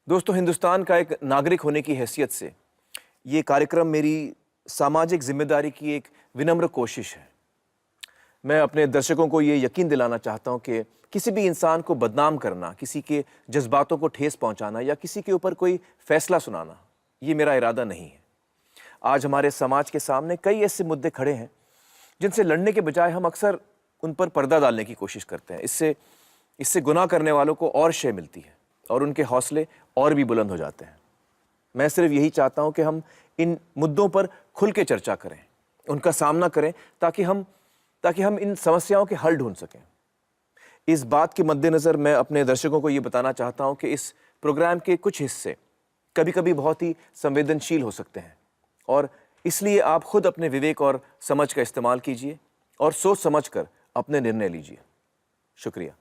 दोस्तों, हिंदुस्तान का एक नागरिक होने की हैसियत से ये कार्यक्रम मेरी सामाजिक जिम्मेदारी की एक विनम्र कोशिश है। मैं अपने दर्शकों को ये यकीन दिलाना चाहता हूँ कि किसी भी इंसान को बदनाम करना, किसी के जज्बातों को ठेस पहुँचाना या किसी के ऊपर कोई फैसला सुनाना, ये मेरा इरादा नहीं है। आज हमारे समाज के सामने कई ऐसे मुद्दे खड़े हैं जिनसे लड़ने के बजाय हम अक्सर उन पर पर्दा डालने की कोशिश करते हैं। इससे गुनाह करने वालों को और शय मिलती है और उनके हौसले और भी बुलंद हो जाते हैं। मैं सिर्फ यही चाहता हूं कि हम इन मुद्दों पर खुल के चर्चा करें, उनका सामना करें, ताकि हम इन समस्याओं के हल ढूंढ सकें। इस बात के मद्देनज़र मैं अपने दर्शकों को ये बताना चाहता हूं कि इस प्रोग्राम के कुछ हिस्से कभी-कभी बहुत ही संवेदनशील हो सकते हैं और इसलिए आप खुद अपने विवेक और समझ का इस्तेमाल कीजिए और सोच समझ कर अपने निर्णय लीजिए। शुक्रिया।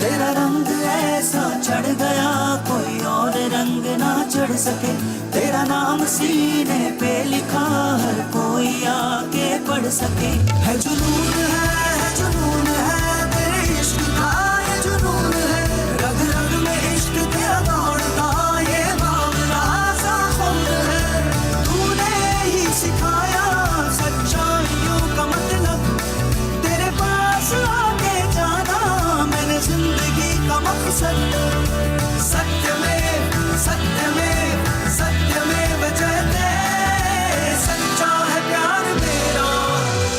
तेरा रंग ऐसा चढ़ गया कोई और रंग ना चढ़ सके, तेरा नाम सीने पे लिखा हर कोई आके पढ़ सके। है जुनून है तेरे इश्क का, ये जुनून है रग रग में इश्क तेरा दौड़ता, ये बावला सा खून है। तूने ही सिखाया सच्चाइयों का मतलब, तेरे पास आके जाना मैंने जिंदगी का मकसद। सत्यमेव जयते, सच्चा है प्यार मेरा,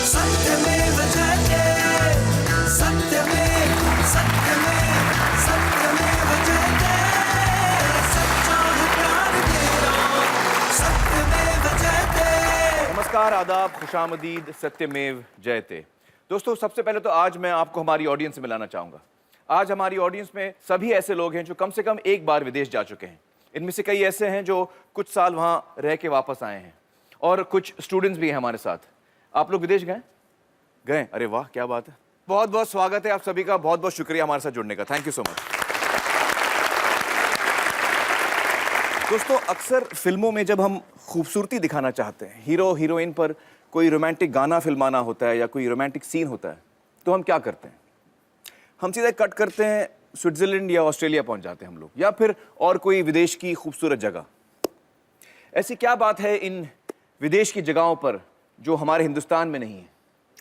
सत्यमेव जयते। सत्यमेव जयते, सच्चा है प्यार मेरा, सत्यमेव जयते। नमस्कार, आदाब, खुशामदीद, सत्यमेव जयते। दोस्तों, सबसे पहले तो आज मैं आपको हमारी ऑडियंस से मिलाना चाहूँगा। आज हमारी ऑडियंस में सभी ऐसे लोग हैं जो कम से कम एक बार विदेश जा चुके हैं। इनमें से कई ऐसे हैं जो कुछ साल वहाँ रह के वापस आए हैं और कुछ स्टूडेंट्स भी हैं हमारे साथ। आप लोग विदेश गए? अरे वाह, क्या बात है। बहुत बहुत स्वागत है आप सभी का, बहुत बहुत शुक्रिया हमारे साथ जुड़ने का। Thank you so much. दोस्तों, अक्सर फिल्मों में जब हम खूबसूरती दिखाना चाहते हैं, हीरो हीरोइन पर कोई रोमांटिक गाना फिल्माना होता है या कोई रोमांटिक सीन होता है, तो हम क्या करते हैं? हम सीधे कट करते हैं, स्विट्जरलैंड या ऑस्ट्रेलिया पहुंच जाते हैं हम लोग, या फिर और कोई विदेश की खूबसूरत जगह। ऐसी क्या बात है इन विदेश की जगहों पर जो हमारे हिंदुस्तान में नहीं है?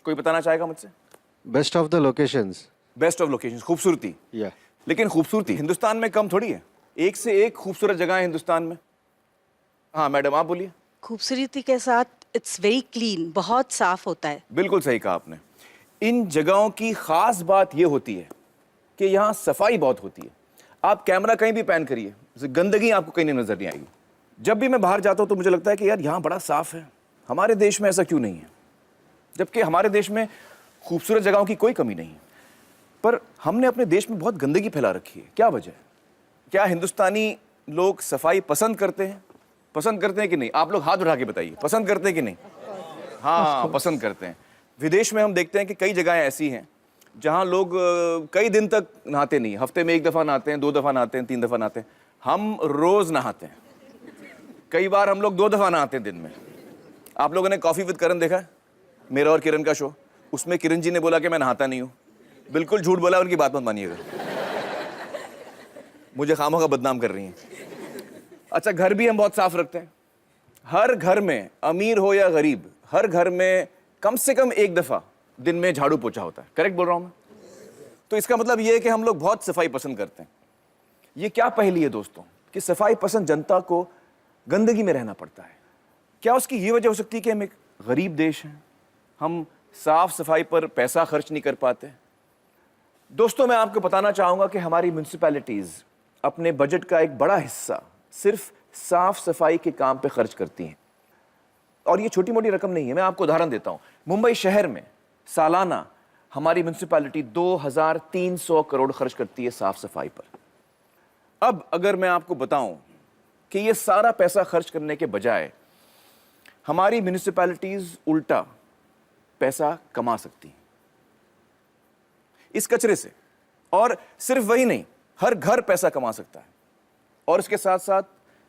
कोई बताना चाहेगा मुझसे? Best of the locations. Best of locations, खूबसूरती। या लेकिन खूबसूरती हिंदुस्तान में कम थोड़ी है, एक से एक खूबसूरत जगह है हिंदुस्तान में। हाँ मैडम, आप बोलिए। खूबसूरती के साथ इट्स वेरी क्लीन, बहुत साफ होता है। बिल्कुल सही कहा आपने। इन जगहों की खास बात यह होती है कि यहाँ सफाई बहुत होती है। आप कैमरा कहीं भी पैन करिए, गंदगी आपको कहीं नजर नहीं आएगी। जब भी मैं बाहर जाता हूँ तो मुझे लगता है कि यार यहाँ बड़ा साफ है, हमारे देश में ऐसा क्यों नहीं है? जबकि हमारे देश में खूबसूरत जगहों की कोई कमी नहीं है, पर हमने अपने देश में बहुत गंदगी फैला रखी है। क्या वजह है? क्या हिंदुस्तानी लोग सफाई पसंद करते हैं कि नहीं? आप लोग हाथ उठा के बताइए, पसंद करते हैं कि नहीं? हाँ, पसंद करते हैं। विदेश में हम देखते हैं कि कई जगहें ऐसी हैं जहाँ लोग कई दिन तक नहाते नहीं, हफ्ते में एक दफ़ा नहाते हैं, 2 दफ़ा नहाते हैं, 3 दफ़ा नहाते हैं। हम रोज़ नहाते हैं, कई बार हम लोग 2 दफ़ा नहाते हैं दिन में। आप लोगों ने कॉफ़ी विद करण देखा है? मेरा और किरण का शो। उसमें किरण जी ने बोला कि मैं नहाता नहीं हूँ। बिल्कुल झूठ बोला, उनकी बात मत मानिएगा, मुझे खामों का बदनाम कर रही हैं। अच्छा, घर भी हम बहुत साफ रखते हैं। हर घर में, अमीर हो या गरीब, हर घर में कम से कम एक दफ़ा दिन में झाड़ू पोछा होता है। करेक्ट बोल रहा हूँ मैं? तो इसका मतलब ये है कि हम लोग बहुत सफाई पसंद करते हैं। ये क्या पहेली है दोस्तों कि सफाई पसंद जनता को गंदगी में रहना पड़ता है? क्या उसकी ये वजह हो सकती है कि हम एक गरीब देश हैं, हम साफ सफाई पर पैसा खर्च नहीं कर पाते? दोस्तों, मैं आपको बताना चाहूँगा कि हमारी म्यूनसिपैलिटीज़ अपने बजट का एक बड़ा हिस्सा सिर्फ साफ सफाई के काम पे खर्च करती हैं। और ये छोटी मोटी रकम नहीं है। मैं आपको उदाहरण देता हूँ। मुंबई शहर में सालाना हमारी म्यूनसिपैलिटी 2300 करोड़ खर्च करती है साफ सफाई पर। अब अगर मैं आपको बताऊं कि ये सारा पैसा खर्च करने के बजाय हमारी म्यूनसिपैलिटीज उल्टा पैसा कमा सकती हैं इस कचरे से, और सिर्फ वही नहीं, हर घर पैसा कमा सकता है और इसके साथ साथ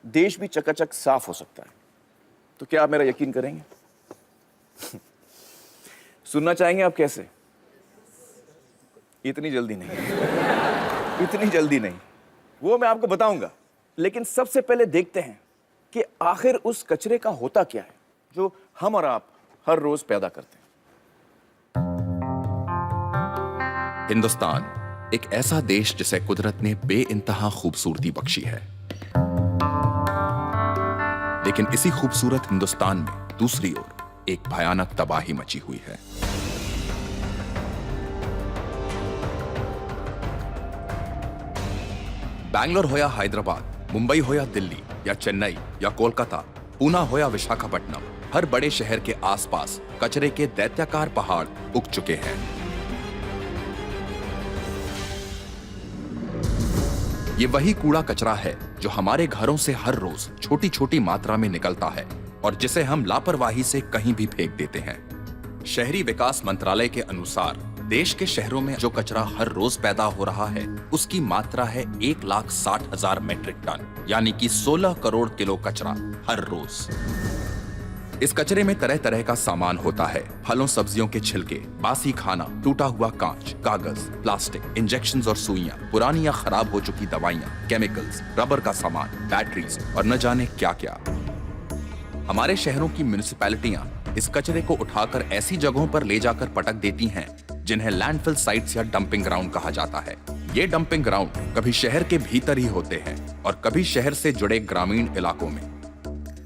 देश भी चकाचक साफ हो सकता है। तो क्या आप मेरा यकीन करेंगे? सुनना चाहेंगे आप कैसे? इतनी जल्दी नहीं, इतनी जल्दी नहीं, वो मैं आपको बताऊंगा। लेकिन सबसे पहले देखते हैं कि आखिर उस कचरे का होता क्या है जो हम और आप हर रोज पैदा करते हैं। हिंदुस्तान एक ऐसा देश जिसे कुदरत ने बेइंतहा खूबसूरती बख्शी है, लेकिन इसी खूबसूरत हिंदुस्तान में दूसरी ओर एक भयानक तबाही मची हुई है। बैंगलोर हो या हैदराबाद, मुंबई हो या दिल्ली या चेन्नई या कोलकाता, पूना हो या विशाखापट्टनम, हर बड़े शहर के आसपास कचरे के दैत्याकार पहाड़ उग चुके हैं। ये वही कूड़ा कचरा है जो हमारे घरों से हर रोज छोटी छोटी मात्रा में निकलता है और जिसे हम लापरवाही से कहीं भी फेंक देते हैं। शहरी विकास मंत्रालय के अनुसार देश के शहरों में जो कचरा हर रोज पैदा हो रहा है उसकी मात्रा है 1,60,000 मीट्रिक टन, यानी कि 16 करोड़ किलो कचरा हर रोज। इस कचरे में तरह तरह का सामान होता है। फलों सब्जियों के छिलके, बासी खाना, टूटा हुआ कांच, कागज, प्लास्टिक, इंजेक्शंस और सुइयां, पुरानी या खराब हो चुकी दवाइयां, केमिकल्स, रबर का सामान, बैटरीज और न जाने क्या क्या। हमारे शहरों की म्युनिसिपैलिटियां इस कचरे को उठाकर ऐसी जगहों पर ले जाकर पटक देती हैं जिन्हें लैंडफिल साइट्स या डंपिंग ग्राउंड कहा जाता है। ये डंपिंग ग्राउंड कभी शहर के भीतर ही होते हैं और कभी शहर से जुड़े ग्रामीण इलाकों में।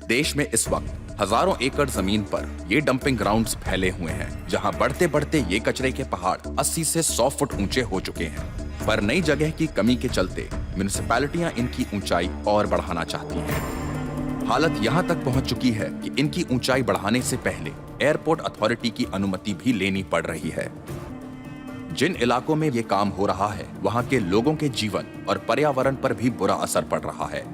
देश में इस वक्त हजारों एकड़ जमीन पर ये डंपिंग ग्राउंड्स फैले हुए हैं, जहां बढ़ते बढ़ते ये कचरे के पहाड़ 80 से 100 फुट ऊंचे हो चुके हैं। पर नई जगह की कमी के चलते म्युनिसिपैलिटियां इनकी ऊंचाई और बढ़ाना चाहती हैं। हालत यहां तक पहुंच चुकी है कि इनकी ऊंचाई बढ़ाने से पहले एयरपोर्ट अथॉरिटी की अनुमति भी लेनी पड़ रही है। जिन इलाकों में ये काम हो रहा है वहां के लोगों के जीवन और पर्यावरण पर भी बुरा असर पड़ रहा है।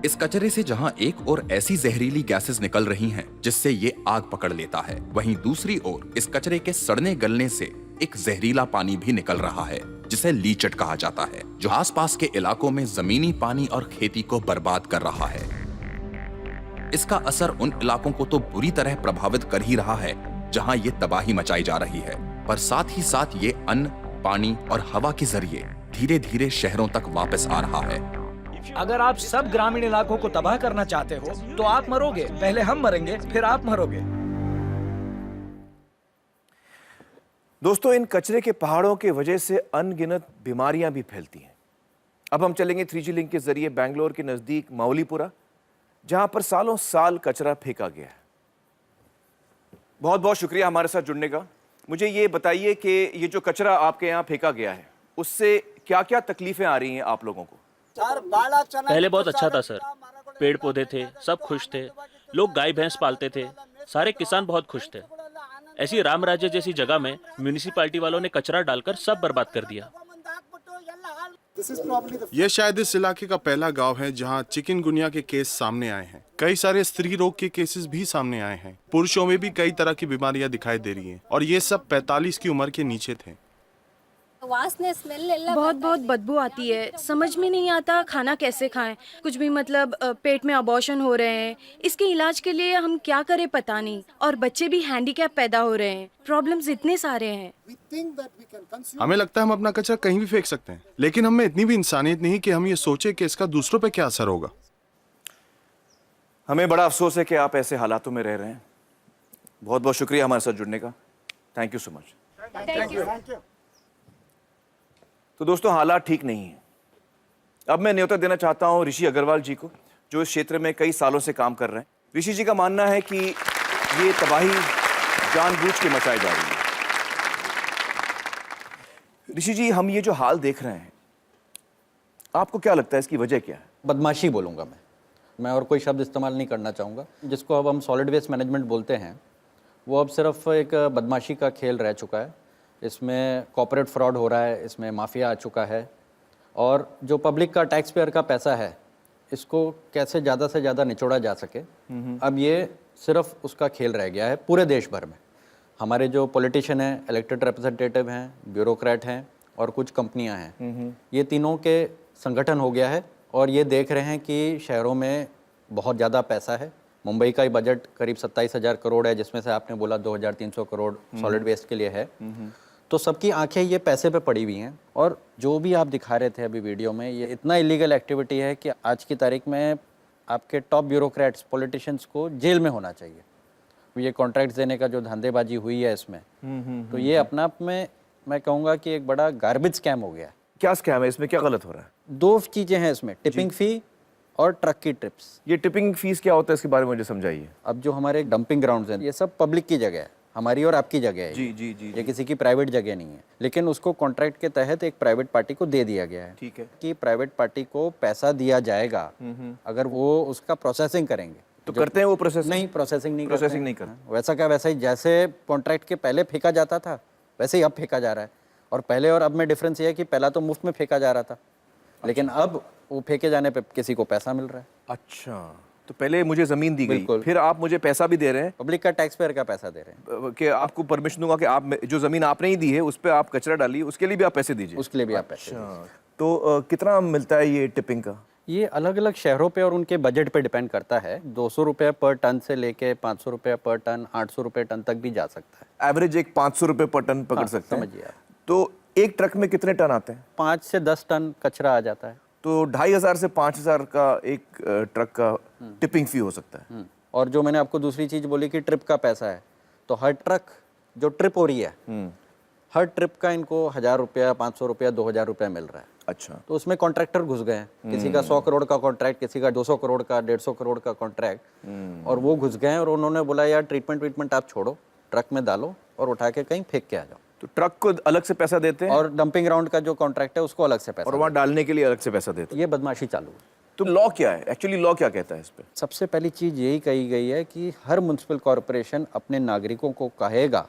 इस कचरे से जहां एक ओर ऐसी जहरीली गैसेस निकल रही हैं जिससे ये आग पकड़ लेता है, वहीं दूसरी ओर इस कचरे के सड़ने गलने से एक जहरीला पानी भी निकल रहा है जिसे लीचट कहा जाता है, जो आसपास के इलाकों में जमीनी पानी और खेती को बर्बाद कर रहा है। इसका असर उन इलाकों को तो बुरी तरह प्रभावित कर ही रहा है जहां ये तबाही मचाई जा रही है, पर साथ ही साथ ये अन्न, पानी और हवा के जरिए धीरे धीरे शहरों तक वापस आ रहा है। अगर आप सब ग्रामीण इलाकों को तबाह करना चाहते हो तो आप मरोगे। पहले हम मरेंगे, फिर आप मरोगे। दोस्तों, इन कचरे के पहाड़ों के वजह से अनगिनत बीमारियां भी फैलती हैं। अब हम चलेंगे 3G लिंक के जरिए बैंगलोर के नजदीक माउलीपुरा, जहां पर सालों साल कचरा फेंका गया है। बहुत बहुत शुक्रिया हमारे साथ जुड़ने का। मुझे ये बताइए कि ये जो कचरा आपके यहाँ फेंका गया है उससे क्या क्या तकलीफें आ रही हैं आप लोगों को? पहले बहुत अच्छा था सर, पेड़ पौधे थे, सब खुश थे, लोग गाय भैंस पालते थे, सारे किसान बहुत खुश थे। ऐसी राम राज्य जैसी जगह में म्यूनिसिपैलिटी वालों ने कचरा डालकर सब बर्बाद कर दिया। यह शायद इस इलाके का पहला गांव है जहां चिकनगुनिया के केस सामने आए हैं। कई सारे स्त्री रोग के केसेस भी सामने आए हैं। पुरुषों में भी कई तरह की बीमारियां दिखाई दे रही हैं और ये सब 45 की उम्र के नीचे थे। बहुत बहुत बदबू आती है, समझ में नहीं आता खाना कैसे खाएं। कुछ भी मतलब पेट में अबॉर्शन हो रहे हैं, इसके इलाज के लिए हम क्या करें पता नहीं। और बच्चे भी हैंडीकैप पैदा हो रहे हैं, प्रॉब्लम्स इतने सारे हैं। हमें लगता है हम अपना कचरा कहीं भी फेंक सकते हैं, लेकिन हमें इतनी भी इंसानियत नहीं कि हम ये सोचे कि इसका दूसरों पे क्या असर होगा। हमें बड़ा अफसोस है कि आप ऐसे हालातों में रह रहे हैं। बहुत बहुत शुक्रिया हमारे साथ जुड़ने का। Thank you so much. तो दोस्तों, हालात ठीक नहीं है। अब मैं न्योता देना चाहता हूं ऋषि अग्रवाल जी को, जो इस क्षेत्र में कई सालों से काम कर रहे हैं। ऋषि जी का मानना है कि ये तबाही जानबूझ के मचाई जा रही है। ऋषि जी, हम ये जो हाल देख रहे हैं, आपको क्या लगता है इसकी वजह क्या है? बदमाशी बोलूँगा मैं और कोई शब्द इस्तेमाल नहीं करना चाहूँगा। जिसको अब हम सॉलिड वेस्ट मैनेजमेंट बोलते हैं, वो अब सिर्फ एक बदमाशी का खेल रह चुका है। इसमें कॉर्पोरेट फ्रॉड हो रहा है, इसमें माफिया आ चुका है, और जो पब्लिक का टैक्स पेयर का पैसा है इसको कैसे ज़्यादा से ज़्यादा निचोड़ा जा सके, अब ये सिर्फ उसका खेल रह गया है पूरे देश भर में। हमारे जो पॉलिटिशियन हैं, इलेक्टेड रिप्रेजेंटेटिव हैं, ब्यूरोक्रेट हैं और कुछ कंपनियां हैं, ये तीनों के संगठन हो गया है और ये देख रहे हैं कि शहरों में बहुत ज़्यादा पैसा है, मुंबई का ही बजट करीब 27,000 करोड़ है, जिसमें से आपने बोला 2,300 करोड़ सॉलिड वेस्ट के लिए है। तो सबकी आंखें ये पैसे पे पड़ी हुई हैं। और जो भी आप दिखा रहे थे अभी वीडियो में, ये इतना इलीगल एक्टिविटी है कि आज की तारीख में आपके टॉप ब्यूरोक्रेट्स, पॉलिटिशियंस को जेल में होना चाहिए। ये कॉन्ट्रैक्ट्स देने का जो धंधेबाजी हुई है इसमें, तो ये अपना आप में मैं कहूँगा कि एक बड़ा गार्बेज स्कैम हो गया है। क्या स्कैम है इसमें, क्या गलत हो रहा है? दो चीज़ें हैं इसमें, टिपिंग फी और ट्रक की ट्रिप्स। ये टिपिंग फीस क्या होता है, इसके बारे में मुझे समझाइए। अब जो हमारे डंपिंग ग्राउंड्स हैं, ये सब पब्लिक की जगह है, हमारी और आपकी जगह है। जी जी जी, ये किसी की प्राइवेट जगह नहीं है, लेकिन उसको कॉन्ट्रैक्ट के तहत एक प्राइवेट पार्टी को दे दिया गया है। ठीक है। कि प्राइवेट पार्टी को पैसा दिया जाएगा अगर वो उसका प्रोसेसिंग करेंगे। तो करते हैं वो प्रोसेस? नहीं, प्रोसेसिंग नहीं प्रोसेसिंग नहीं करते। वैसा क्या, वैसा ही जैसे कॉन्ट्रैक्ट के पहले फेंका जाता था वैसे ही अब फेंका जा रहा है। और पहले और अब में डिफरेंस ये है कि पहला तो मुफ्त में फेंका जा रहा था, लेकिन अब वो फेंके जाने पे किसी को पैसा मिल रहा है। अच्छा, तो पहले मुझे जमीन दी गई, बिल्कुल। फिर आप मुझे पैसा भी दे रहे हैं पब्लिक का, टैक्स पेयर का पैसा दे रहे हैं, कि आपको परमिशन दूंगा कि आप जो जमीन आपने ही दी है उस पर आप कचरा डालिए, उसके लिए भी आप पैसे दीजिए। उसके लिए भी आप पैसे दीजिए। अच्छा, तो कितना मिलता है ये टिपिंग का? ये अलग अलग शहरों पे और उनके बजट पे डिपेंड करता है। 200 रुपये पर टन से लेके 500 रुपये पर टन, 800 रुपये टन तक भी जा सकता है। एवरेज एक 500 रुपये पर टन पकड़ सकते हैं। समझिए आप। तो एक ट्रक में कितने टन आते हैं? 5 से 10 टन कचरा आ जाता है। तो 2,500 से 5,000 का एक ट्रक का टिपिंग फी हो सकता है। और जो मैंने आपको दूसरी चीज़ बोली कि ट्रिप का पैसा है, तो हर ट्रक जो ट्रिप हो रही है, हर ट्रिप का इनको 1,000 रुपया, 500 रुपया, 2,000 रुपया मिल रहा है। अच्छा, तो उसमें कॉन्ट्रैक्टर घुस गए हैं, किसी का 100 करोड़ का कॉन्ट्रैक्ट, किसी का 200 करोड़ का, 150 करोड़ का कॉन्ट्रैक्ट, और वो घुस गए हैं और उन्होंने बोला यार ट्रीटमेंट आप छोड़ो, ट्रक में डालो और उठा के कहीं फेंक के आ जाओ। तो ट्रक को अलग से पैसा देते हैं और डंपिंग ग्राउंड का जो कॉन्ट्रैक्ट है उसको अलग से पैसा, और वहाँ डालने के लिए अलग से पैसा देते हैं। ये बदमाशी चालू है। तो लॉ क्या है एक्चुअली, लॉ क्या कहता है इस पे? सबसे पहली चीज़ यही कही गई है कि हर म्युनिसिपल कॉरपोरेशन अपने नागरिकों को कहेगा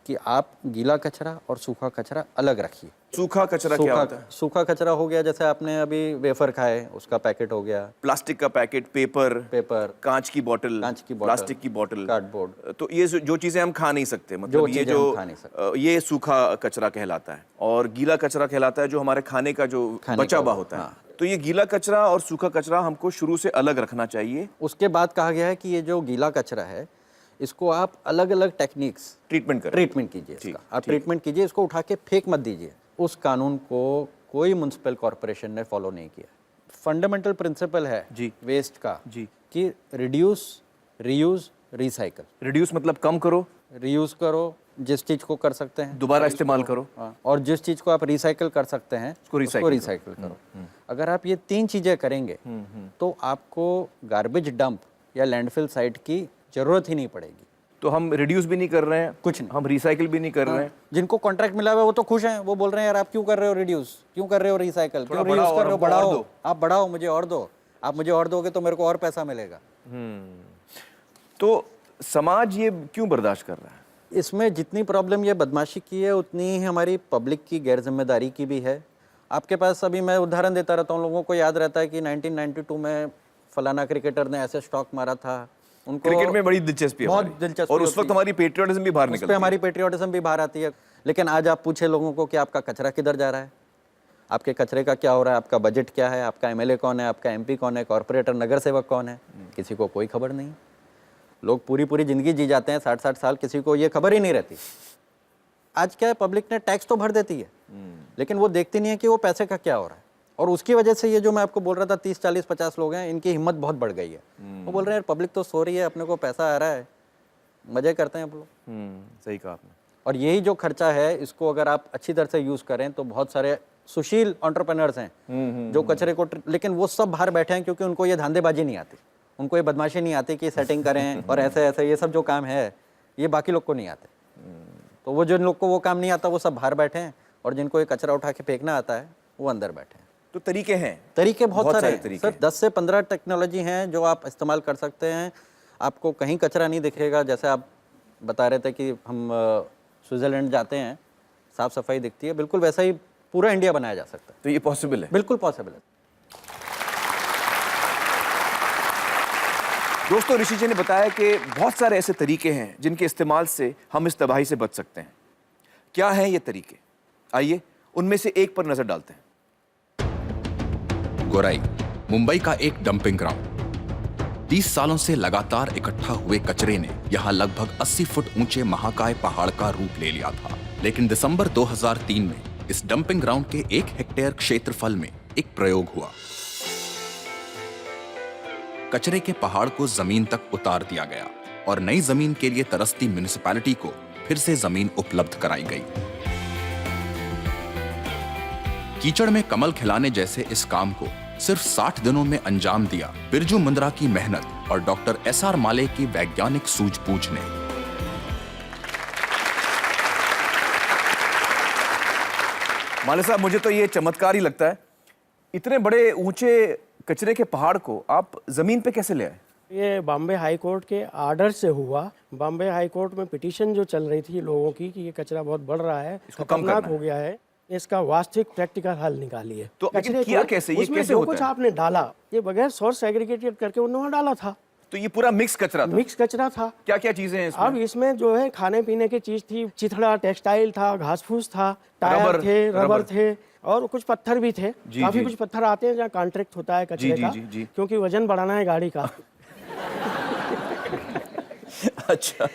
कि आप गीला कचरा और सूखा कचरा अलग रखिए। सूखा कचरा क्या होता है? सूखा कचरा हो गया जैसे आपने अभी वेफर खाए, उसका पैकेट हो गया, प्लास्टिक का पैकेट, पेपर, कांच की बोतल, प्लास्टिक की बोतल, कार्डबोर्ड। तो ये जो चीजें हम खा नहीं सकते, मतलब ये जो ये सूखा कचरा कहलाता है, और गीला कचरा कहलाता है जो हमारे खाने का जो बचा हुआ होता है। तो ये गीला कचरा और सूखा कचरा हमको शुरू से अलग रखना चाहिए। उसके बाद कहा गया है कि ये जो गीला कचरा है इसको आप अलग अलग टेक्निक्स ट्रीटमेंट कीजिए इसका। आप ट्रीटमेंट कीजिए, इसको उठा के फेंक मत दीजिए। उस कानून को कोई म्युनिसिपल कॉरपोरेशन ने फॉलो नहीं किया। फंडामेंटल प्रिंसिपल है जी वेस्ट का जी कि रिड्यूस, रीयूज, रिसाइकल। रिड्यूस मतलब कम करो, रीयूज करो, जिस चीज को कर सकते हैं दोबारा इस्तेमाल करो, और जिस चीज को आप रिसाइकल कर सकते हैं उसको रिसाइकल करो। अगर आप ये 3 चीजें करेंगे तो आपको गार्बेज डंप या लैंडफिल साइट की जरूरत ही नहीं पड़ेगी। तो हम रिड्यूस भी नहीं कर रहे हैं, कुछ नहीं, हम रिसाइकिल भी नहीं कर रहे हैं। जिनको कॉन्ट्रैक्ट मिला हुआ है वो तो खुश हैं, वो बोल रहे हैं यार आप क्यों कर रहे हो रिड्यूस, क्यों कर रहे हो रिसाइकल, क्यों रिड्यूस कर रहे हो, बढ़ाओ, आप बढ़ाओ, मुझे और दो, आप मुझे और दोगे तो मेरे को और पैसा मिलेगा। तो समाज ये क्यों बर्दाश्त कर रहा है? इसमें जितनी प्रॉब्लम ये बदमाशी की है उतनी ही हमारी पब्लिक की गैर जिम्मेदारी की भी है। आपके पास अभी मैं उदाहरण देता रहता हूँ, लोगों को याद रहता है कि 1992 में फलाना क्रिकेटर ने ऐसे स्टॉक मारा था। उनको क्रिकेट में बड़ी दिलचस्पी है, बहुत दिलचस्पी, और उस वक्त हमारी पेट्रियटिज्म भी बाहर निकलती है। हमारी पेट्रियटिज्म भी बाहर आती है। लेकिन आज आप पूछे लोगों को कि आपका कचरा किधर जा रहा है, आपके कचरे का क्या हो रहा है, आपका बजट क्या है, आपका एमएलए कौन है, आपका एमपी कौन है, कॉर्पोरेटर, नगर सेवक कौन है, किसी को कोई खबर नहीं। लोग पूरी जिंदगी जी जाते हैं, 60-60 साल, किसी को ये खबर ही नहीं रहती। आज क्या है, पब्लिक ने टैक्स तो भर देती है, लेकिन वो देखती नहीं है कि वो पैसे का क्या हो रहा है। और उसकी वजह से ये जो मैं आपको बोल रहा था 30, 40, 50 लोग हैं, इनकी हिम्मत बहुत बढ़ गई है। वो बोल रहे हैं यार पब्लिक तो सो रही है, अपने को पैसा आ रहा है, मजे करते हैं आप लोग। सही कहा आपने। और यही जो खर्चा है, इसको अगर आप अच्छी तरह से यूज करें तो बहुत सारे सुशील एंटरप्रेन्योर्स हैं जो कचरे को, लेकिन वो सब बाहर बैठे हैं क्योंकि उनको ये धांधेबाजी नहीं आती, उनको ये बदमाशी नहीं आती कि सेटिंग करें और ऐसे ऐसे ये सब जो काम है ये बाकी लोग को नहीं आते। तो वो जिन लोग को वो काम नहीं आता वो सब बाहर बैठे हैं, और जिनको ये कचरा उठा के फेंकना आता है वो अंदर बैठे हैं। तो तरीके हैं, तरीके बहुत सारे हैं सर, 10 से 15 टेक्नोलॉजी हैं जो आप इस्तेमाल कर सकते हैं। आपको कहीं कचरा नहीं दिखेगा। जैसे आप बता रहे थे कि हम स्विट्जरलैंड जाते हैं, साफ सफाई दिखती है, बिल्कुल वैसा ही पूरा इंडिया बनाया जा सकता है। तो ये पॉसिबल है? बिल्कुल पॉसिबल है। दोस्तों, ऋषि जी ने बताया कि बहुत सारे ऐसे तरीके हैं जिनके इस्तेमाल से हम इस तबाही से बच सकते हैं। क्या हैं ये तरीके? आइए उनमें से एक पर नजर डालते हैं। गोराई, मुंबई का एक डंपिंग ग्राउंड। 30 सालों से लगातार इकट्ठा हुए कचरे ने यहाँ लगभग 80 फुट ऊंचे महाकाय पहाड़ का रूप ले लिया था। लेकिन दिसंबर 2003 में इस डंपिंग ग्राउंड के 1 हेक्टेयर क्षेत्रफल में एक प्रयोग हुआ। कचरे के पहाड़ को जमीन तक उतार दिया गया और नई जमीन के लिए तरसती म्युनिसिपैलिटी को फिर से जमीन उपलब्ध कराई गई। कीचड़ में कमल खिलाने जैसे इस काम को सिर्फ 60 दिनों में अंजाम दिया बिरजू मुंद्रा की मेहनत और डॉक्टर SR माले की वैज्ञानिक सूझबूझ ने। माले साहब, मुझे तो ये चमत्कार ही लगता है, इतने बड़े ऊंचे कचरे के पहाड़ को आप जमीन पे कैसे ले आए? ये बॉम्बे हाई कोर्ट के आर्डर से हुआ। बॉम्बे हाई कोर्ट में पिटीशन जो चल रही थी लोगों की कि ये कचरा बहुत बढ़ रहा है, खतरनाक हो गया है, इसका वास्तविक प्रैक्टिकल हल निकालिए। तो लेकिन किया कैसे? ये कैसे जो होता कुछ है? आपने डाला ये बगैर सोर्स एग्रीगेटेड करके उन्होंने डाला था। तो ये पूरा मिक्स कचरा था? मिक्स कचरा था। क्या क्या चीजें हैं इसमें? अब इसमें जो है खाने पीने की चीज थी, चिथड़ा टेक्सटाइल था, घास फूस था, टायर थे, रबर थे और कुछ पत्थर भी थे। काफी कुछ पत्थर आते हैं जहाँ कॉन्ट्रैक्ट होता है कचरे का, क्योंकि वजन बढ़ाना है गाड़ी का। अच्छा।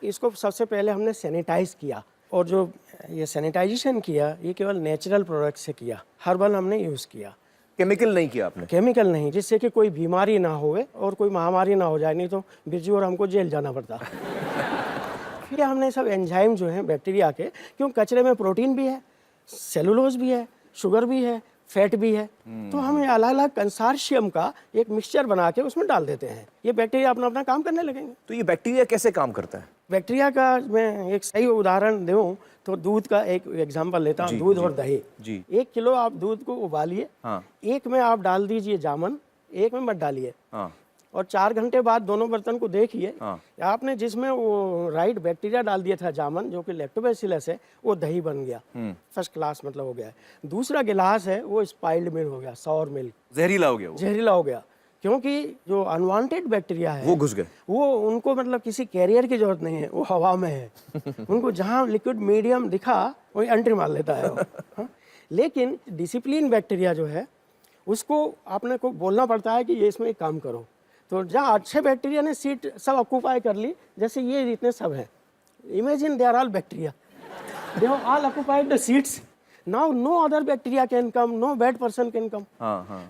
इसको सबसे पहले हमने सैनिटाइज किया और जो ये सैनिटाइजेशन किया ये केवल नेचुरल प्रोडक्ट से किया, हर्बल हमने यूज़ किया, केमिकल नहीं किया आपने? केमिकल नहीं, जिससे कि कोई बीमारी ना होवे और कोई महामारी ना हो जाए, नहीं तो बिरजू और हमको जेल जाना पड़ता। फिर हमने सब एंजाइम जो हैं बैक्टीरिया के, क्यों कचरे में प्रोटीन भी है, सेलुलोज भी है, शुगर भी है, फैट भी है, तो हमें अलग अलग कंसार्शियम का एक मिक्सचर बना के उसमें डाल देते हैं। ये बैक्टीरिया अपना अपना काम करने लगेंगे। तो ये बैक्टीरिया कैसे काम करता है? बैक्टीरिया का मैं एक सही उदाहरण दूं तो दूध का एक एग्जांपल लेता हूँ, दूध और दही। 1 किलो आप दूध को उबालिए, एक में आप डाल दीजिए जामन, एक में मत डालिए, और 4 घंटे बाद दोनों बर्तन को देखिए, आपने जिसमें वो राइट बैक्टीरिया डाल दिया था जामन, जो कि लैक्टोबैसिलस है, वो दही बन गया, फर्स्ट क्लास मतलब हो गया है। दूसरा गिलास है वो स्पाइल्ड मिल्क हो गया, सॉर मिल्क, जहरीला हो गया। जहरीला हो गया, क्योंकि जो अनवांटेड बैक्टीरिया है वो घुस गए, वो उनको मतलब किसी कैरियर की जरूरत नहीं है, वो हवा में है। उनको जहाँ लिक्विड मीडियम दिखा वही एंट्री मार लेता है वो। हाँ? लेकिन डिसिप्लिन बैक्टीरिया जो है उसको आपने को बोलना पड़ता है कि ये इसमें एक काम करो। तो जहाँ अच्छे बैक्टीरिया ने सीट सब ऑक्यूपाई कर ली, जैसे ये जितने सब हैं, imagine they are all bacteria, they have all occupied the seats, now no other bacteria can come, no bad person can come.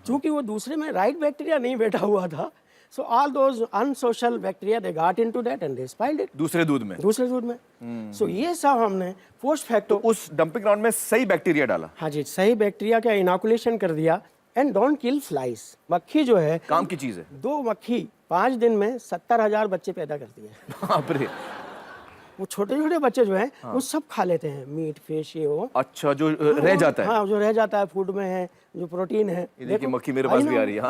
चूंकि वो दूसरे में राइट बैक्टीरिया नहीं बैठा हुआ था, so all those unsocial bacteria they got into that and they spoiled it. दूसरे दूध में। सो ये सब हमने पोस्ट फैक्टो उस डंपिंग ग्राउंड में सही बैक्टीरिया डाला। हाँ जी, सही बैक्टीरिया का इनोकुलेशन कर दिया। And don't kill flies. मक्खी जो है काम की चीज है। 2 मक्खी 5 दिन में 70,000 बच्चे पैदा करती है। बाप रे। वो छोटे छोटे बच्चे जो हैं वो सब खा लेते हैं, मीट फिश ये वो। अच्छा, जो रह जाता है। हाँ, जो रह जाता है फूड में है, जो प्रोटीन है। देखिए मक्खी मेरे पास भी आ रही है।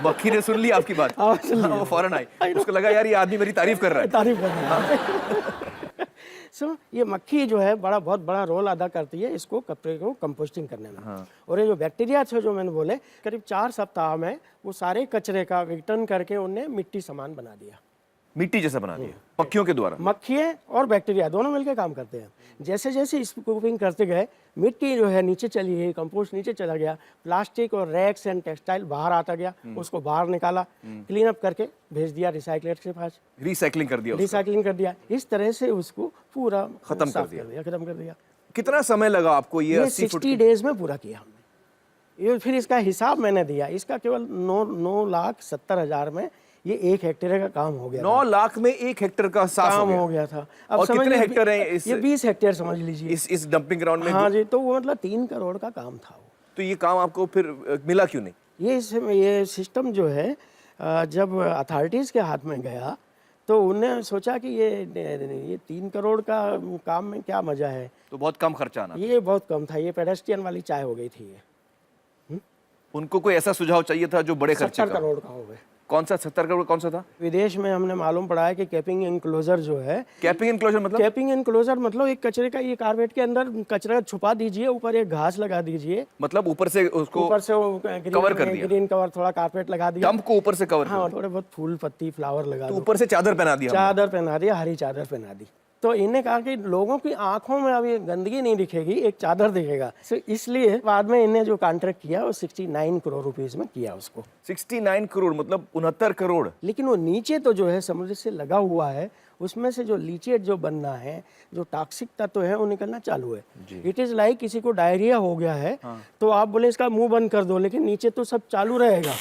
मक्खी ने सुन ली आपकी बात, वो फौरन आई, उसको लगा यार ये आदमी मेरी तारीफ कर रहा है। तारीफ कर रहा है। सो ये मक्खी जो है बहुत बड़ा रोल अदा करती है इसको कपड़े को कंपोस्टिंग करने में। और ये जो बैक्टीरिया थे जो मैंने बोले, करीब 4 सप्ताह में वो सारे कचरे का विघटन करके उन्हें मिट्टी समान बना दिया, मिट्टी जैसा बना दिया पक्षियों के द्वारा। मक्खियाँ और बैक्टीरिया दोनों मिलकर काम करते हैं। जैसे जैसे स्कूपिंग करते गए, मिट्टी जो है नीचे चली गई, कंपोस्ट नीचे चला गया, प्लास्टिक और रैक्स एंड टेक्सटाइल बाहर आता गया, उसको बाहर निकाला, क्लीन अप करके भेज दिया रिसाइकलर के पास, रिसाइकलिंग कर दिया। इस तरह से उसको पूरा खत्म कर दिया। कितना समय लगा आपको ये 60 डेज में पूरा किया हमने। ये फिर इसका हिसाब मैंने दिया, इसका केवल 9,70,000 में ये 1 हेक्टेयर का काम हो गया। 9 लाख में 1 हेक्टेयर का साफ काम हो गया था। अब और कितने हेक्टेयर हैं इस? ये 20 हेक्टेयर समझ लीजिए इस डंपिंग ग्राउंड में। हाँ जी, तो वो मतलब 3 करोड़ का काम था वो। तो ये काम आपको फिर मिला क्यों नहीं? ये सिस्टम जो है जब अथॉरिटीज़ के हाथ में गया तो उन्हें सोचा कि ये 3 करोड़ का काम में क्या मजा है, तो बहुत कम खर्चा आना। ये बहुत कम था, ये पेडेस्ट्रियन वाली चाय हो गई थी ये। उनको कोई ऐसा सुझाव चाहिए था जो बड़े खर्चे 70 करोड़ का हो गए। कौन सा 70 करोड़ कौन सा था? विदेश में हमने मालूम पड़ा है कि कैपिंग एनक्लोजर जो है, कैपिंग एनक्लोजर मतलब? कैपिंग एनक्लोजर मतलब एक कचरे का, ये कारपेट के अंदर कचरा छुपा दीजिए, ऊपर एक घास लगा दीजिए, मतलब ऊपर से उसको कवर कर दिया, ग्रीन कवर, थोड़ा कारपेट लगा दिया, डंप को ऊपर से कवर। हाँ, थोड़े बहुत फूल पत्ती फ्लावर लगा, ऊपर से चादर पहना दिया, हरी चादर पहना दी। तो इन्हें कहा कि लोगों की आंखों में अब ये गंदगी नहीं दिखेगी, एक चादर दिखेगा। तो इसलिए बाद में इन्हें जो कॉन्ट्रैक्ट किया वो 69 करोड़ रुपीस में किया उसको। 69 करोड़ मतलब 69 करोड़। लेकिन वो नीचे तो जो है समुद्र से लगा हुआ है, उसमें से जो लीचेट जो बनना है, जो टॉक्सिक तत्व है वो निकलना चालू है। इट इज लाइक किसी को डायरिया हो गया है तो आप बोले इसका मुंह बंद कर दो, लेकिन नीचे तो सब चालू रहेगा।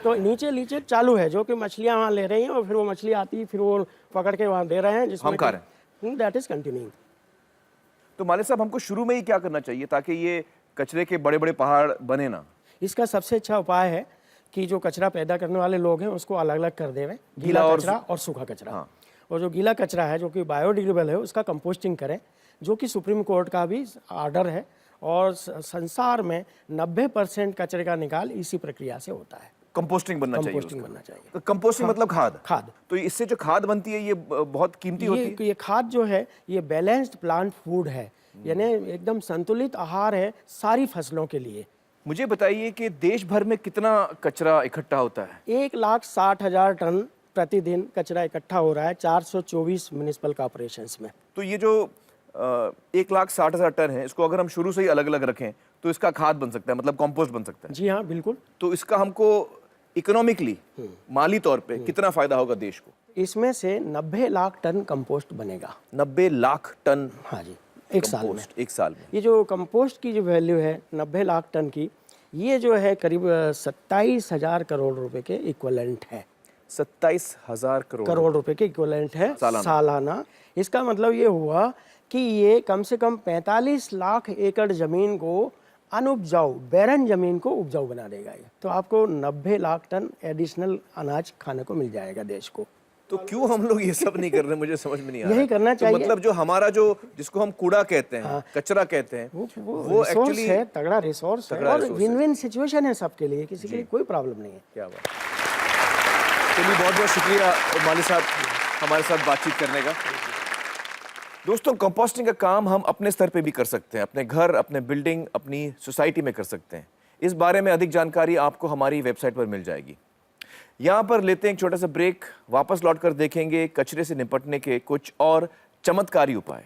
तो नीचे लीचेट चालू है, जो कि मछलियां वहाँ ले रही हैं और फिर वो मछली आती है, फिर वो पकड़ के वहाँ दे रहे हैं, जिसमें हम खा रहे हैं। That is continuing. तो मालिक साहब हमको शुरू में ही क्या करना चाहिए ताकि ये कचरे के बड़े बड़े पहाड़ बने ना? इसका सबसे अच्छा उपाय है कि जो कचरा पैदा करने वाले लोग हैं उसको अलग अलग कर देवें, गीला कचरा और सूखा कचरा। हाँ। और जो गीला कचरा है जो कि बायोडिग्रेडेबल है उसका कंपोस्टिंग करें, जो कि सुप्रीम कोर्ट का भी ऑर्डर है। और संसार में 90% कचरे का निकाल इसी प्रक्रिया से होता है। कंपोस्टिंग बनना चाहिए। कंपोस्टिंग बनना चाहिए। तो कंपोस्टिंग मतलब खाद। खाद। तो इससे जो खाद बनती है ये बहुत कीमती होती है। ये खाद जो है ये बैलेंस्ड प्लांट फूड है, यानी एकदम संतुलित आहार है सारी फसलों के लिए। मुझे बताइए कि देश भर में कितना कचरा इकट्ठा होता है? 1,60,000 टन प्रतिदिन कचरा इकट्ठा हो रहा है 424 म्युनिसिपल कॉर्पोरेशंस में। तो ये जो 1,60,000 टन है, इसको अगर हम शुरू से ही अलग अलग रखें तो इसका खाद बन सकता है, मतलब कंपोस्ट बन सकता है। जी हाँ, बिल्कुल। तो इसका हमको इकोनॉमिकली, माली तौर पे कितना फायदा होगा देश को? इसमें से 90 लाख टन कंपोस्ट बनेगा। 90 लाख टन? हाँ जी, एक साल में। एक साल में ये जो कंपोस्ट की जो वैल्यू है 90 लाख टन की, ये जो है करीब 27,000 करोड़ रुपए के इक्वलेंट है। 27,000 करोड़ रुपए के इक्वलेंट है सालाना। इसका मतलब ये हुआ कि ये कम से कम 45 लाख एकड़ जमीन को अनुपजाऊ, बैरन जमीन को उपजाऊ बना देगा ये। तो आपको 90 लाख टन एडिशनल अनाज खाने को मिल जाएगा देश को। तो क्यों हम लोग ये सब नहीं कर रहे? मुझे समझ में नहीं आ रहा। यही करना चाहिए। तो मतलब जो हमारा जो जिसको हम कूड़ा कहते हैं, कचरा कहते हैं, वो एक्चुअली है तगड़ा रिसोर्स है और विन विन सिचुएशन है सबके लिए, किसी के लिए कोई प्रॉब्लम नहीं है। क्या बात। चलिए, बहुत बहुत शुक्रिया माली साहब हमारे साथ बातचीत करने का। दोस्तों, कंपोस्टिंग का काम हम अपने स्तर पे भी कर सकते हैं, अपने घर, अपने बिल्डिंग, अपनी सोसाइटी में कर सकते हैं। इस बारे में अधिक जानकारी आपको हमारी वेबसाइट पर मिल जाएगी। यहाँ पर लेते हैं एक छोटा सा ब्रेक, वापस लौटकर देखेंगे कचरे से निपटने के कुछ और चमत्कारी उपाय।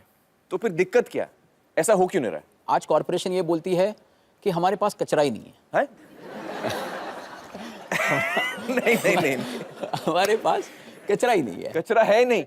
तो फिर दिक्कत क्या, ऐसा हो क्यों नहीं रहा है? आज कॉर्पोरेशन ये बोलती है कि हमारे पास कचरा ही नहीं है? नहीं नहीं नहीं, हमारे पास कचरा ही नहीं है। कचरा है नहीं।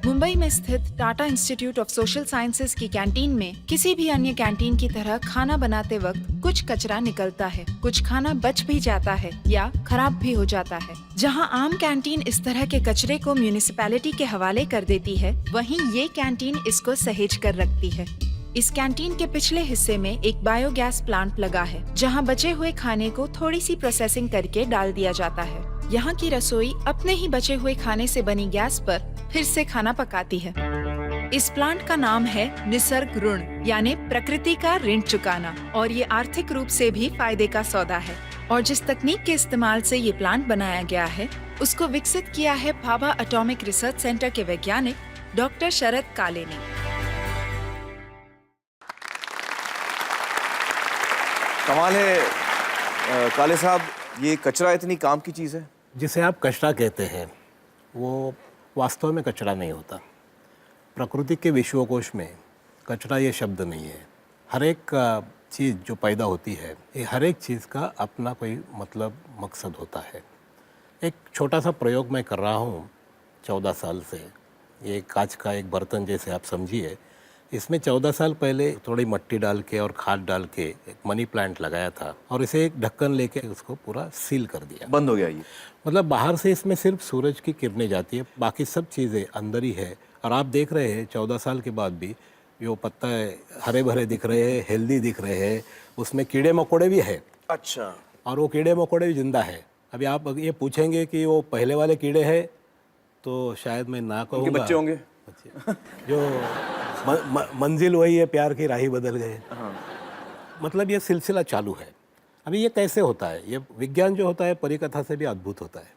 मुंबई में स्थित Tata institute of social sciences की कैंटीन में किसी भी अन्य कैंटीन की तरह खाना बनाते वक्त कुछ कचरा निकलता है, कुछ खाना बच भी जाता है या खराब भी हो जाता है। जहां आम कैंटीन इस तरह के कचरे को म्यूनिसिपैलिटी के हवाले कर देती है, वहीं ये कैंटीन इसको सहेज कर रखती है। इस कैंटीन के पिछले हिस्से में एक बायोगैस प्लांट लगा है, जहां बचे हुए खाने को थोड़ी सी प्रोसेसिंग करके डाल दिया जाता है। यहाँ की रसोई अपने ही बचे हुए खाने से बनी गैस पर फिर से खाना पकाती है। इस प्लांट का नाम है निसर्ग ऋण, यानी प्रकृति का ऋण चुकाना, और ये आर्थिक रूप से भी फायदे का सौदा है। और जिस तकनीक के इस्तेमाल से ये प्लांट बनाया गया है, उसको विकसित किया है भाभा एटॉमिक रिसर्च सेंटर के वैज्ञानिक डॉक्टर शरद काले ने। कमाल है काले साहब, ये कचरा इतनी काम की चीज़ है। जिसे आप कचरा कहते हैं वो वास्तव में कचरा नहीं होता। प्रकृति के विश्वकोश में कचरा ये शब्द नहीं है। हर एक चीज़ जो पैदा होती है, ये हर एक चीज़ का अपना कोई मतलब, मकसद होता है। एक छोटा सा प्रयोग मैं कर रहा हूँ 14 साल से। ये कांच का एक बर्तन जैसे आप समझिए, इसमें 14 साल पहले थोड़ी मिट्टी डाल के और खाद डाल के एक मनी प्लांट लगाया था और इसे एक ढक्कन लेके उसको पूरा सील कर दिया। बंद हो गया ये। मतलब बाहर से इसमें सिर्फ सूरज की किरणें जाती है, बाकी सब चीज़ें अंदर ही है। और आप देख रहे हैं 14 साल के बाद भी वो पत्ता हरे भरे दिख रहे हैं, हेल्दी दिख रहे हैं, उसमें कीड़े मकोड़े भी है। अच्छा। और वो कीड़े मकोड़े भी जिंदा है। अभी आप ये पूछेंगे कि वो पहले वाले कीड़े हैं, तो शायद मैं ना कहूँगा। बच्चे होंगे जो मंजिल वही है, प्यार की राही बदल गए। मतलब ये सिलसिला चालू है। अभी ये कैसे होता है, ये विज्ञान जो होता है परिकथा से भी अद्भुत होता है।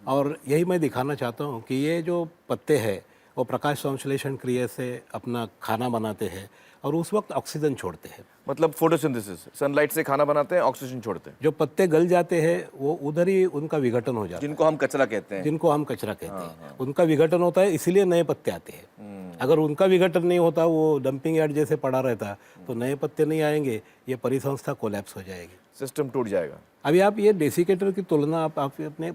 और यही मैं दिखाना चाहता हूँ कि ये जो पत्ते हैं वो प्रकाश संश्लेषण क्रिया से अपना खाना बनाते हैं और उस वक्त ऑक्सीजन छोड़ते हैं। मतलब फोटोसिंथेसिस, सनलाइट से खाना बनाते हैं, ऑक्सीजन छोड़ते हैं। जो पत्ते गल जाते हैं वो उधर ही उनका विघटन हो जाता है, जिनको हम कचरा कहते हैं। जिनको हम कचरा कहते हैं, उनका विघटन होता है, इसीलिए नए पत्ते आते हैं। अगर उनका विघटन नहीं होता, वो डंपिंग यार्ड जैसे पड़ा रहता, तो नए पत्ते नहीं आएंगे, ये परिसंस्था कोलैप्स हो जाएगी, सिस्टम टूट जाएगा। अभी आप ये डेसिकेटर की तुलना आप अपने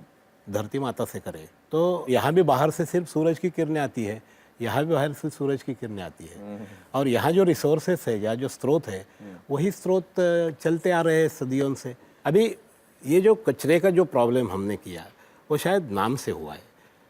धरती माता से करें तो यहाँ भी बाहर से सिर्फ सूरज की किरणें आती है, यहाँ भी बाहर से सूरज की किरणें आती है, और यहाँ जो रिसोर्सेस है, यहाँ जो स्रोत है, वही स्रोत चलते आ रहे हैं सदियों से। अभी ये जो कचरे का जो प्रॉब्लम हमने किया वो शायद नाम से हुआ है।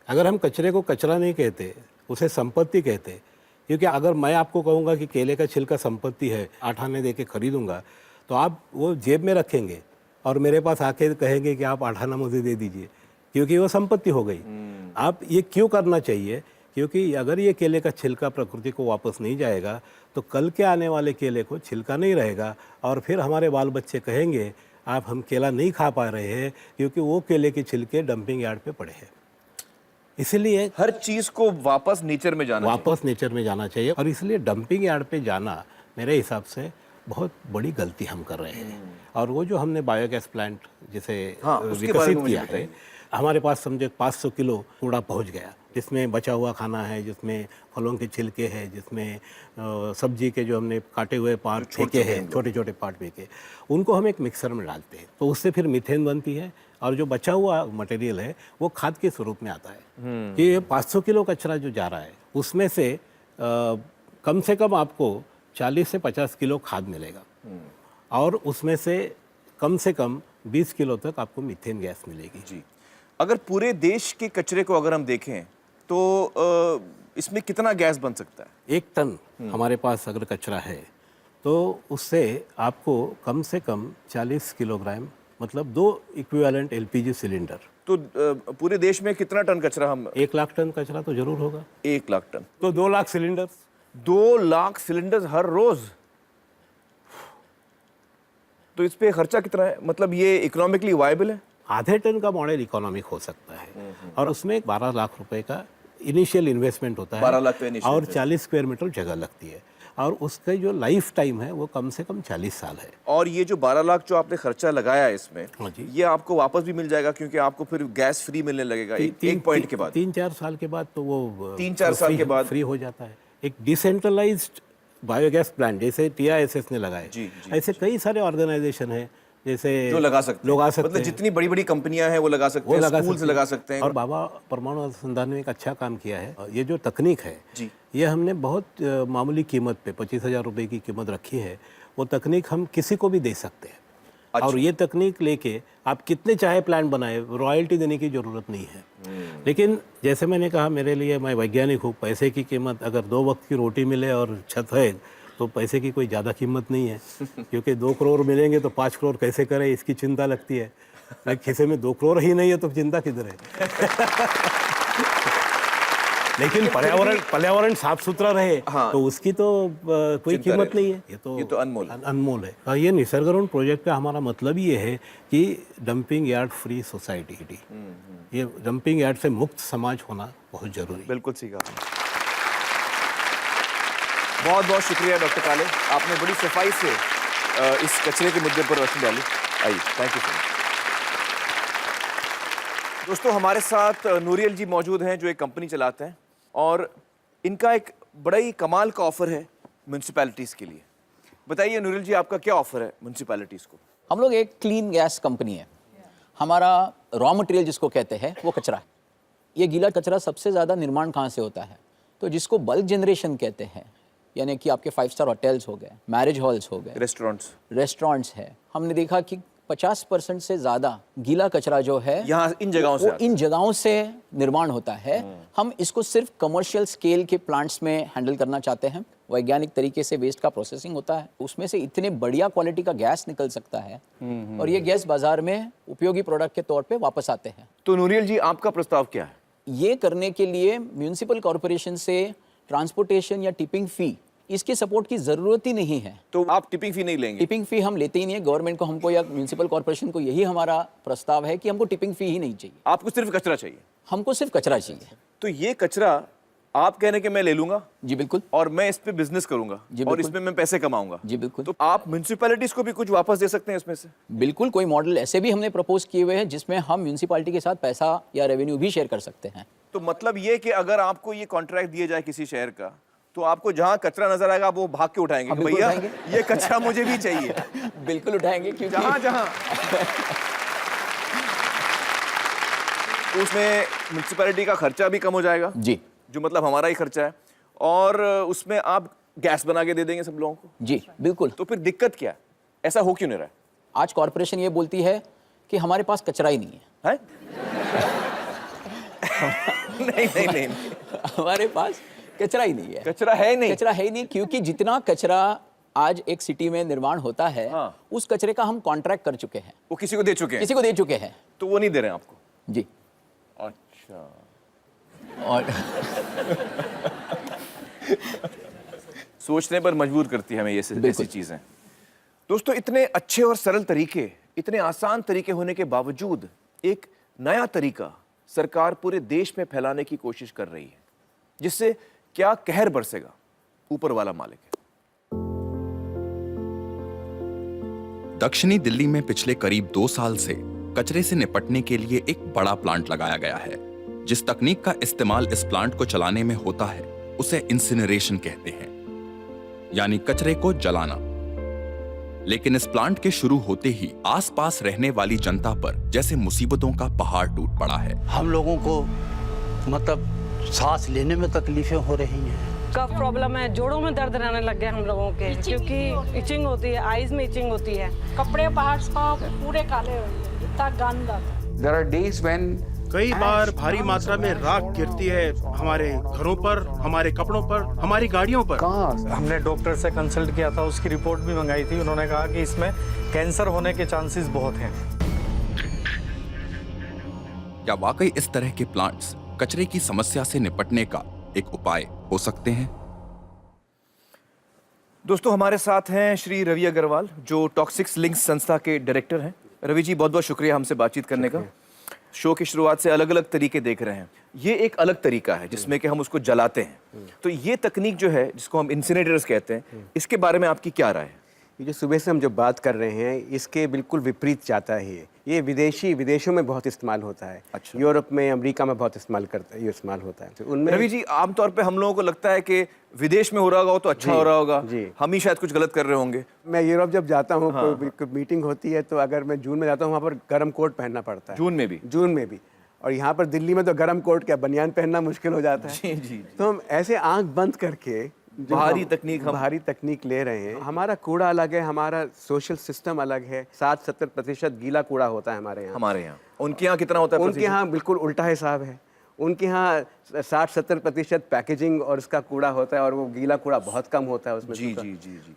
अगर हम कचरे को कचरा नहीं कहते, उसे संपत्ति कहते, क्योंकि अगर मैं आपको कहूँगा कि केले का छिलका संपत्ति है, 8 आने दे के खरीदूँगा, तो आप वो जेब में रखेंगे और मेरे पास आके कहेंगे कि आप 8 आना मुझे दे दीजिए, क्योंकि वो संपत्ति हो गई। आप ये क्यों करना चाहिए? क्योंकि अगर ये केले का छिलका प्रकृति को वापस नहीं जाएगा तो कल के आने वाले केले को छिलका नहीं रहेगा, और फिर हमारे बाल बच्चे कहेंगे आप हम केला नहीं खा पा रहे हैं क्योंकि वो केले के छिलके डंपिंग यार्ड पे पड़े हैं। इसलिए हर चीज को वापस नेचर में जाना नेचर में जाना चाहिए, और इसलिए डंपिंग यार्ड पे जाना मेरे हिसाब से बहुत बड़ी गलती हम कर रहे हैं। और वो जो हमने बायोगैस प्लांट जिसे विकसित किया है, हमारे पास समझे 500 किलो कूड़ा पहुंच गया, जिसमें बचा हुआ खाना है, जिसमें फलों के छिलके हैं, जिसमें सब्जी के जो हमने काटे हुए पार्ट फेंके हैं, छोटे छोटे पार्ट फेंके, उनको हम एक मिक्सर में डालते हैं, तो उससे फिर मीथेन बनती है, और जो बचा हुआ मटेरियल है वो खाद के स्वरूप में आता है। ये 500 किलो कचरा जो जा रहा है उसमें से कम आपको 40 से 50 किलो खाद मिलेगा, और उसमें से कम 20 किलो तक आपको मीथेन गैस मिलेगी। जी, अगर पूरे देश के कचरे को अगर हम देखें तो इसमें कितना गैस बन सकता है? 1 टन हमारे पास अगर कचरा है तो उससे आपको कम से कम 40 किलोग्राम, मतलब 2 इक्विवेलेंट एलपीजी सिलेंडर। तो पूरे देश में कितना टन कचरा हम? 1 लाख टन कचरा तो जरूर होगा। 1 लाख टन तो 2 लाख सिलेंडर, 2 लाख सिलेंडर हर रोज। तो इस पे खर्चा कितना है? मतलब ये इकोनॉमिकली वायबल है? आधे टन का मॉडल इकोनॉमिक हो सकता है, और उसमें 12 लाख रुपए का इनिशियल इन्वेस्टमेंट होता है, 12 लाख का इनिशियल, और 40 स्क्वायर मीटर जगह लगती है, और उसका जो लाइफ टाइम है वो कम से कम 40 साल है। और ये जो 12 लाख जो आपने खर्चा लगाया है इसमें, हाँ जी, ये आपको वापस भी मिल जाएगा, क्योंकि आपको फिर गैस फ्री मिलने लगेगा एक पॉइंट के बाद। 3-4 साल के बाद तो वो 3-4 साल के बाद फ्री हो जाता है। एक डिसेंट्रलाइज्ड बायोगैस प्लांट जैसे TISS ने लगाए, ऐसे कई सारे ऑर्गेनाइजेशन है जैसे जो लगा सकते हैं, मतलब जितनी बड़ी बड़ी कंपनियां हैं वो लगा सकते हैं, स्कूल्स लगा सकते हैं। और बाबा परमाणु अनुसंधान में एक अच्छा काम किया है। ये जो तकनीक है ये हमने बहुत मामूली कीमत पे 25,000 रुपए की कीमत रखी है, वो तकनीक हम किसी को भी दे सकते हैं। अच्छा। और ये तकनीक लेके आप कितने चाहे प्लांट बनाए, रॉयल्टी देने की जरूरत नहीं है। लेकिन जैसे मैंने कहा, मेरे लिए, मैं वैज्ञानिक हूँ, पैसे की कीमत, अगर 2 वक्त की रोटी मिले और छत है तो पैसे की कोई ज़्यादा कीमत नहीं है, क्योंकि 2 करोड़ मिलेंगे तो 5 करोड़ कैसे करें इसकी चिंता लगती है। खिसे में 2 करोड़ ही नहीं है तो चिंता किधर है? लेकिन पर्यावरण साफ सुथरा रहे, हाँ, तो उसकी तो कोई कीमत नहीं है। ये तो अनमोल है। और ये निसर्गरोण प्रोजेक्ट का हमारा मतलब ये है कि डंपिंग यार्ड फ्री सोसाइटी, ये डंपिंग यार्ड से मुक्त समाज होना बहुत जरूरी है। बिल्कुल सीखा। बहुत बहुत शुक्रिया डॉक्टर काले, आपने बड़ी सफाई से इस कचरे के मुद्दे पर रोशनी डाली। आइए, थैंक यू सो मच। दोस्तों, हमारे साथ नूरियल जी मौजूद हैं जो एक कंपनी चलाते हैं, और इनका एक बड़ा ही कमाल का ऑफर है म्यूनसिपैलिटीज़ के लिए। बताइए नूरियल जी, आपका क्या ऑफर है म्यूनसिपैलिटीज़ को? हम लोग एक क्लीन गैस कंपनी है। हमारा रॉ मटेरियल जिसको कहते हैं वो कचरा है। ये गीला कचरा सबसे ज़्यादा निर्माण कहाँ से होता है? तो जिसको बल्क जनरेशन कहते हैं, यानी कि आपके 5 स्टार होटल्स हो गए, मैरिज हॉल्स हो गए, रेस्टोरेंट्स है। हमने देखा कि 50% से ज़्यादा गीला कचरा जो है यहाँ इन जगहों से निर्माण होता है। हम इसको सिर्फ कमर्शियल स्केल के प्लांट्स में हैंडल करना चाहते हैं। वैज्ञानिक तरीके से वेस्ट का प्रोसेसिंग होता है, उसमें से इतने बढ़िया क्वालिटी का गैस निकल सकता है, और ये गैस बाजार में उपयोगी प्रोडक्ट के तौर पे वापस आते हैं। तो नूरियल जी, आपका प्रस्ताव क्या है? ये करने के लिए म्यूनिसिपल कॉर्पोरेशन से ट्रांसपोर्टेशन या टिपिंग फी, इसके सपोर्ट की जरूरत ही नहीं है। तो आप टिपिंग फी नहीं लेंगे? टिपिंग फी हम लेते ही नहीं है। गवर्नमेंट को, हमको या म्यूनिसिपल कॉर्पोरेशन को यही हमारा प्रस्ताव है कि हमको टिपिंग फी ही नहीं चाहिए। आपको सिर्फ कचरा चाहिए? हमको सिर्फ कचरा चाहिए। तो ये कचरा आप कहने के मैं ले लूंगा जी बिल्कुल, और मैं इस पे बिजनेस करूंगा जी, और बिल्कुल। इसमें मैं पैसे कमाऊंगा। जी बिल्कुल। तो आप म्युनिसिपैलिटीज को भी कुछ वापस दे सकते हैं इसमें से? बिल्कुल, कोई मॉडल ऐसे भी हमने प्रपोज किए हुए हैं जिसमें हम म्यूनिसिपैलिटी के साथ पैसा या रेवेन्यू भी शेयर कर सकते हैं। तो मतलब ये कि अगर आपको ये कॉन्ट्रैक्ट दिया जाए किसी शहर का, तो आपको जहां कचरा नजर आएगा आप वो भाग के उठाएंगे हाँ, कि बिल्कुल भैया उठाएंगे। ये कचरा मुझे भी चाहिए। बिल्कुल उठाएंगे, क्योंकि जहां जहां उसमें म्युनिसिपैलिटी का खर्चा भी कम हो जाएगा जी जो मतलब हमारा ही खर्चा है, और उसमें आप गैस बना के दे देंगे सब लोगों को। जी बिल्कुल। तो फिर दिक्कत क्या है? ऐसा हो क्यों नहीं रहा है? आज कॉरपोरेशन ये बोलती है कि हमारे पास कचरा ही नहीं है। हैं? नहीं नहीं नहीं, हमारे पास कचरा ही नहीं है। कचरा है नहीं। कचरा है ही नहीं, क्योंकि जितना कचरा आज एक सिटी में निर्माण होता है, हाँ। उस कचरे का हम कॉन्ट्रैक्ट कर चुके हैं, वो किसी को दे चुके हैं, किसी को दे चुके हैं। तो वो नहीं दे रहे हैं आपको? जी। अच्छा। और सोचने पर मजबूर करती है हमें ये ऐसी बिल्कुल। चीजें। दोस्तों, इतने अच्छे और सरल तरीके, इतने आसान तरीके होने के बावजूद एक नया तरीका सरकार पूरे देश में फैलाने की कोशिश कर रही है, जिससे क्या कहर बरसेगा, ऊपर वाला मालिक है। दक्षिणी दिल्ली में पिछले करीब 2 साल से कचरे से निपटने के लिए एक बड़ा प्लांट लगाया गया है। जिस तकनीक का इस्तेमाल इस प्लांट को चलाने में होता है उसे इंसिनरेशन कहते हैं, यानी कचरे को जलाना। लेकिन इस प्लांट के शुरू होते ही आसपास रहने वाली जनता पर जैसे मुसीबतों का पहाड़ टूट पड़ा है। हम लोगों को मतलब सांस लेने में तकलीफें हो रही हैं। कफ प्रॉब्लम है, जोड़ों में दर्द रहने लग गया हम लोगों के, क्योंकि इचिंग होती है, आईज में इचिंग होती है। कपड़े बाहर पूरे काले हो गए, इतना गंदा। There are days when कई बार भारी मात्रा में राख गिरती है हमारे घरों पर, हमारे कपड़ों पर, हमारी गाड़ियों पर। हमने डॉक्टर से कंसल्ट किया था, उसकी रिपोर्ट भी मंगाई थी। उन्होंने कहा कि इसमें कैंसर होने के चांसेस बहुत हैं। क्या वाकई इस तरह के प्लांट्स कचरे की समस्या से निपटने का एक उपाय हो सकते हैं? दोस्तों, हमारे साथ हैं श्री रवि अग्रवाल, जो टॉक्सिक्स लिंक्स संस्था के डायरेक्टर हैं। रवि जी, बहुत बहुत शुक्रिया हमसे बातचीत करने का। शो की शुरुआत से अलग अलग तरीके देख रहे हैं, ये एक अलग तरीका है जिसमें कि हम उसको जलाते हैं। तो ये तकनीक जो है, जिसको हम इंसिनेटर्स कहते हैं, इसके बारे में आपकी क्या राय है? ये जो सुबह से हम जो बात कर रहे हैं, इसके बिल्कुल विपरीत जाता है। ये विदेशों में बहुत इस्तेमाल होता है। अच्छा। यूरोप में, अमेरिका में बहुत ये इस्तेमाल होता है। तो उनमें रवि जी, आमतौर पे हम लोगों को लगता है कि विदेश में हो रहा होगा तो अच्छा हो रहा होगा, हम ही शायद कुछ गलत कर रहे होंगे। मैं यूरोप जब जाता हूँ, कोई मीटिंग होती है, तो अगर मैं जून में जाता हूँ, वहाँ पर गर्म कोट पहनना पड़ता है। जून में भी। और यहाँ पर दिल्ली में तो गर्म कोट क्या, बनियान पहनना मुश्किल हो जाता है। जी। तो हम ऐसे आंख बंद करके भारी तकनीक ले रहे हैं। हमारा कूड़ा अलग है, हमारा सोशल सिस्टम अलग है। 60-70% गीला कूड़ा होता है हमारे यहाँ। उनके यहाँ कितना होता है? उनके यहाँ बिल्कुल उल्टा हिसाब है। उनके यहाँ 60-70% पैकेजिंग और उसका कूड़ा होता है, और वो गीला कूड़ा बहुत कम होता है उसमें। जी।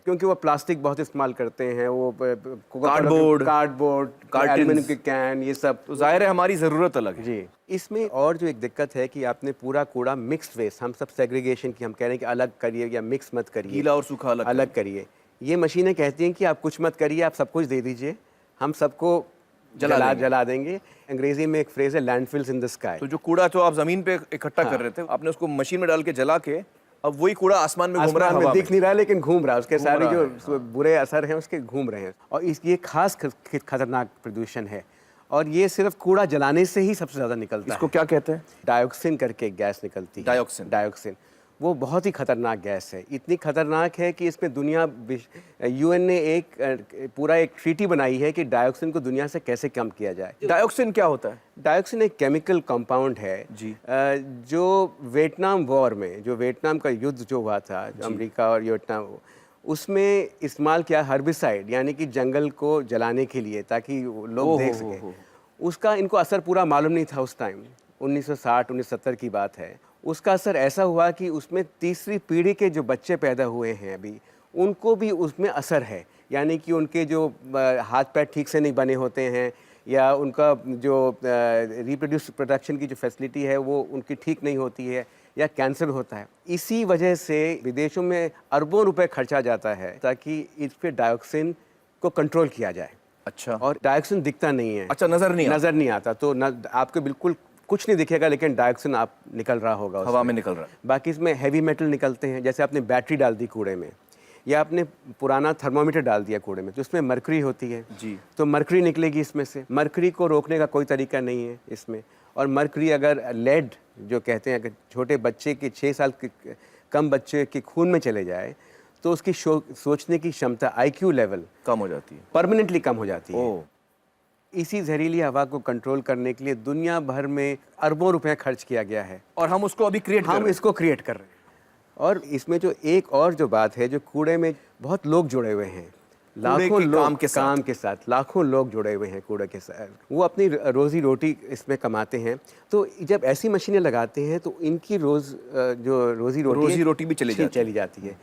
क्योंकि वो प्लास्टिक बहुत इस्तेमाल करते हैं, वो कार्डबोर्ड, एल्यूमिनियम के कैन, ये सब। तो जाहिर है हमारी ज़रूरत अलग है। जी। इसमें और जो एक दिक्कत है कि आपने पूरा कूड़ा मिक्स वेस्ट, हम सब सेग्रीगेशन की हम कह रहे हैं कि अलग करिए या मिक्स मत करिए, गीला और सूखा अलग करिए। ये मशीनें कहती हैं कि आप कुछ मत करिए, आप सब कुछ दे दीजिए, हम सबको जला देंगे। अंग्रेजी में एक फ्रेज है, लैंडफिल्स इन द स्काई। तो जो कूड़ा तो आप जमीन पे इकट्ठा कर रहे थे, आपने उसको मशीन में डाल के जला के, अब वही कूड़ा आसमान में घूम रहा है, दिख नहीं रहा है लेकिन घूम रहा है। उसके सारे जो बुरे असर हैं उसके घूम रहे हैं। और ये खास खतरनाक प्रदूषण है, और ये सिर्फ कूड़ा जलाने से ही सबसे ज्यादा निकलता है। इसको क्या कहते हैं? डायोक्सिन करके एक गैस निकलती है। डायोक्सिन वो बहुत ही खतरनाक गैस है। इतनी खतरनाक है कि इसमें UN ने पूरा एक ट्रीटी बनाई है कि डायोक्सिन को दुनिया से कैसे कम किया जाए। डायोक्सिन क्या होता है? डायोक्सिन एक केमिकल कंपाउंड है जी। जो वियतनाम वॉर में, जो वियतनाम का युद्ध जो हुआ था, अमेरिका और वियतनाम, उसमें इस्तेमाल किया हर्बिसाइड, यानी कि जंगल को जलाने के लिए, ताकि लोग देख सकें। उसका इनको असर पूरा मालूम नहीं था उस टाइम। 1960-1970 की बात है। उसका असर ऐसा हुआ कि उसमें तीसरी पीढ़ी के जो बच्चे पैदा हुए हैं अभी, उनको भी उसमें असर है। यानी कि उनके जो हाथ पैर ठीक से नहीं बने होते हैं, या उनका जो प्रोडक्शन की जो फैसिलिटी है वो उनकी ठीक नहीं होती है, या कैंसर होता है। इसी वजह से विदेशों में अरबों रुपए खर्चा जाता है ताकि इस पे डायोक्सिन को कंट्रोल किया जाए। अच्छा। और डायोक्सिन दिखता नहीं है। अच्छा, नजर नहीं आता। तो आपको बिल्कुल कुछ नहीं दिखेगा, लेकिन डाइऑक्सिन आप निकल रहा होगा, हवा में निकल रहा है। बाकी इसमें हैवी मेटल निकलते हैं, जैसे आपने बैटरी डाल दी कूड़े में, या आपने पुराना थर्मोमीटर डाल दिया कूड़े में, तो उसमें मरकरी होती है जी, तो मरकरी निकलेगी इसमें से। मरकरी को रोकने का कोई तरीका नहीं है इसमें। और मरकरी अगर लेड जो कहते हैं, अगर छोटे बच्चे के 6 साल के कम बच्चे के खून में चले जाए तो उसकी सोचने की क्षमता, IQ लेवल कम हो जाती है, परमानेंटली कम हो जाती है। इसी जहरीली हवा को कंट्रोल करने के लिए दुनिया भर में अरबों रुपए खर्च किया गया है, और हम उसको अभी इसको क्रिएट कर रहे हैं। और इसमें जो एक और जो बात है, जो कूड़े में बहुत लोग जुड़े हुए हैं, लाखों लोग काम के साथ लाखों लोग जुड़े हुए हैं कूड़े के साथ, वो अपनी रोजी रोटी इसमें कमाते हैं। तो जब ऐसी मशीनें लगाते हैं तो इनकी रोजी रोटी भी चली जाती है।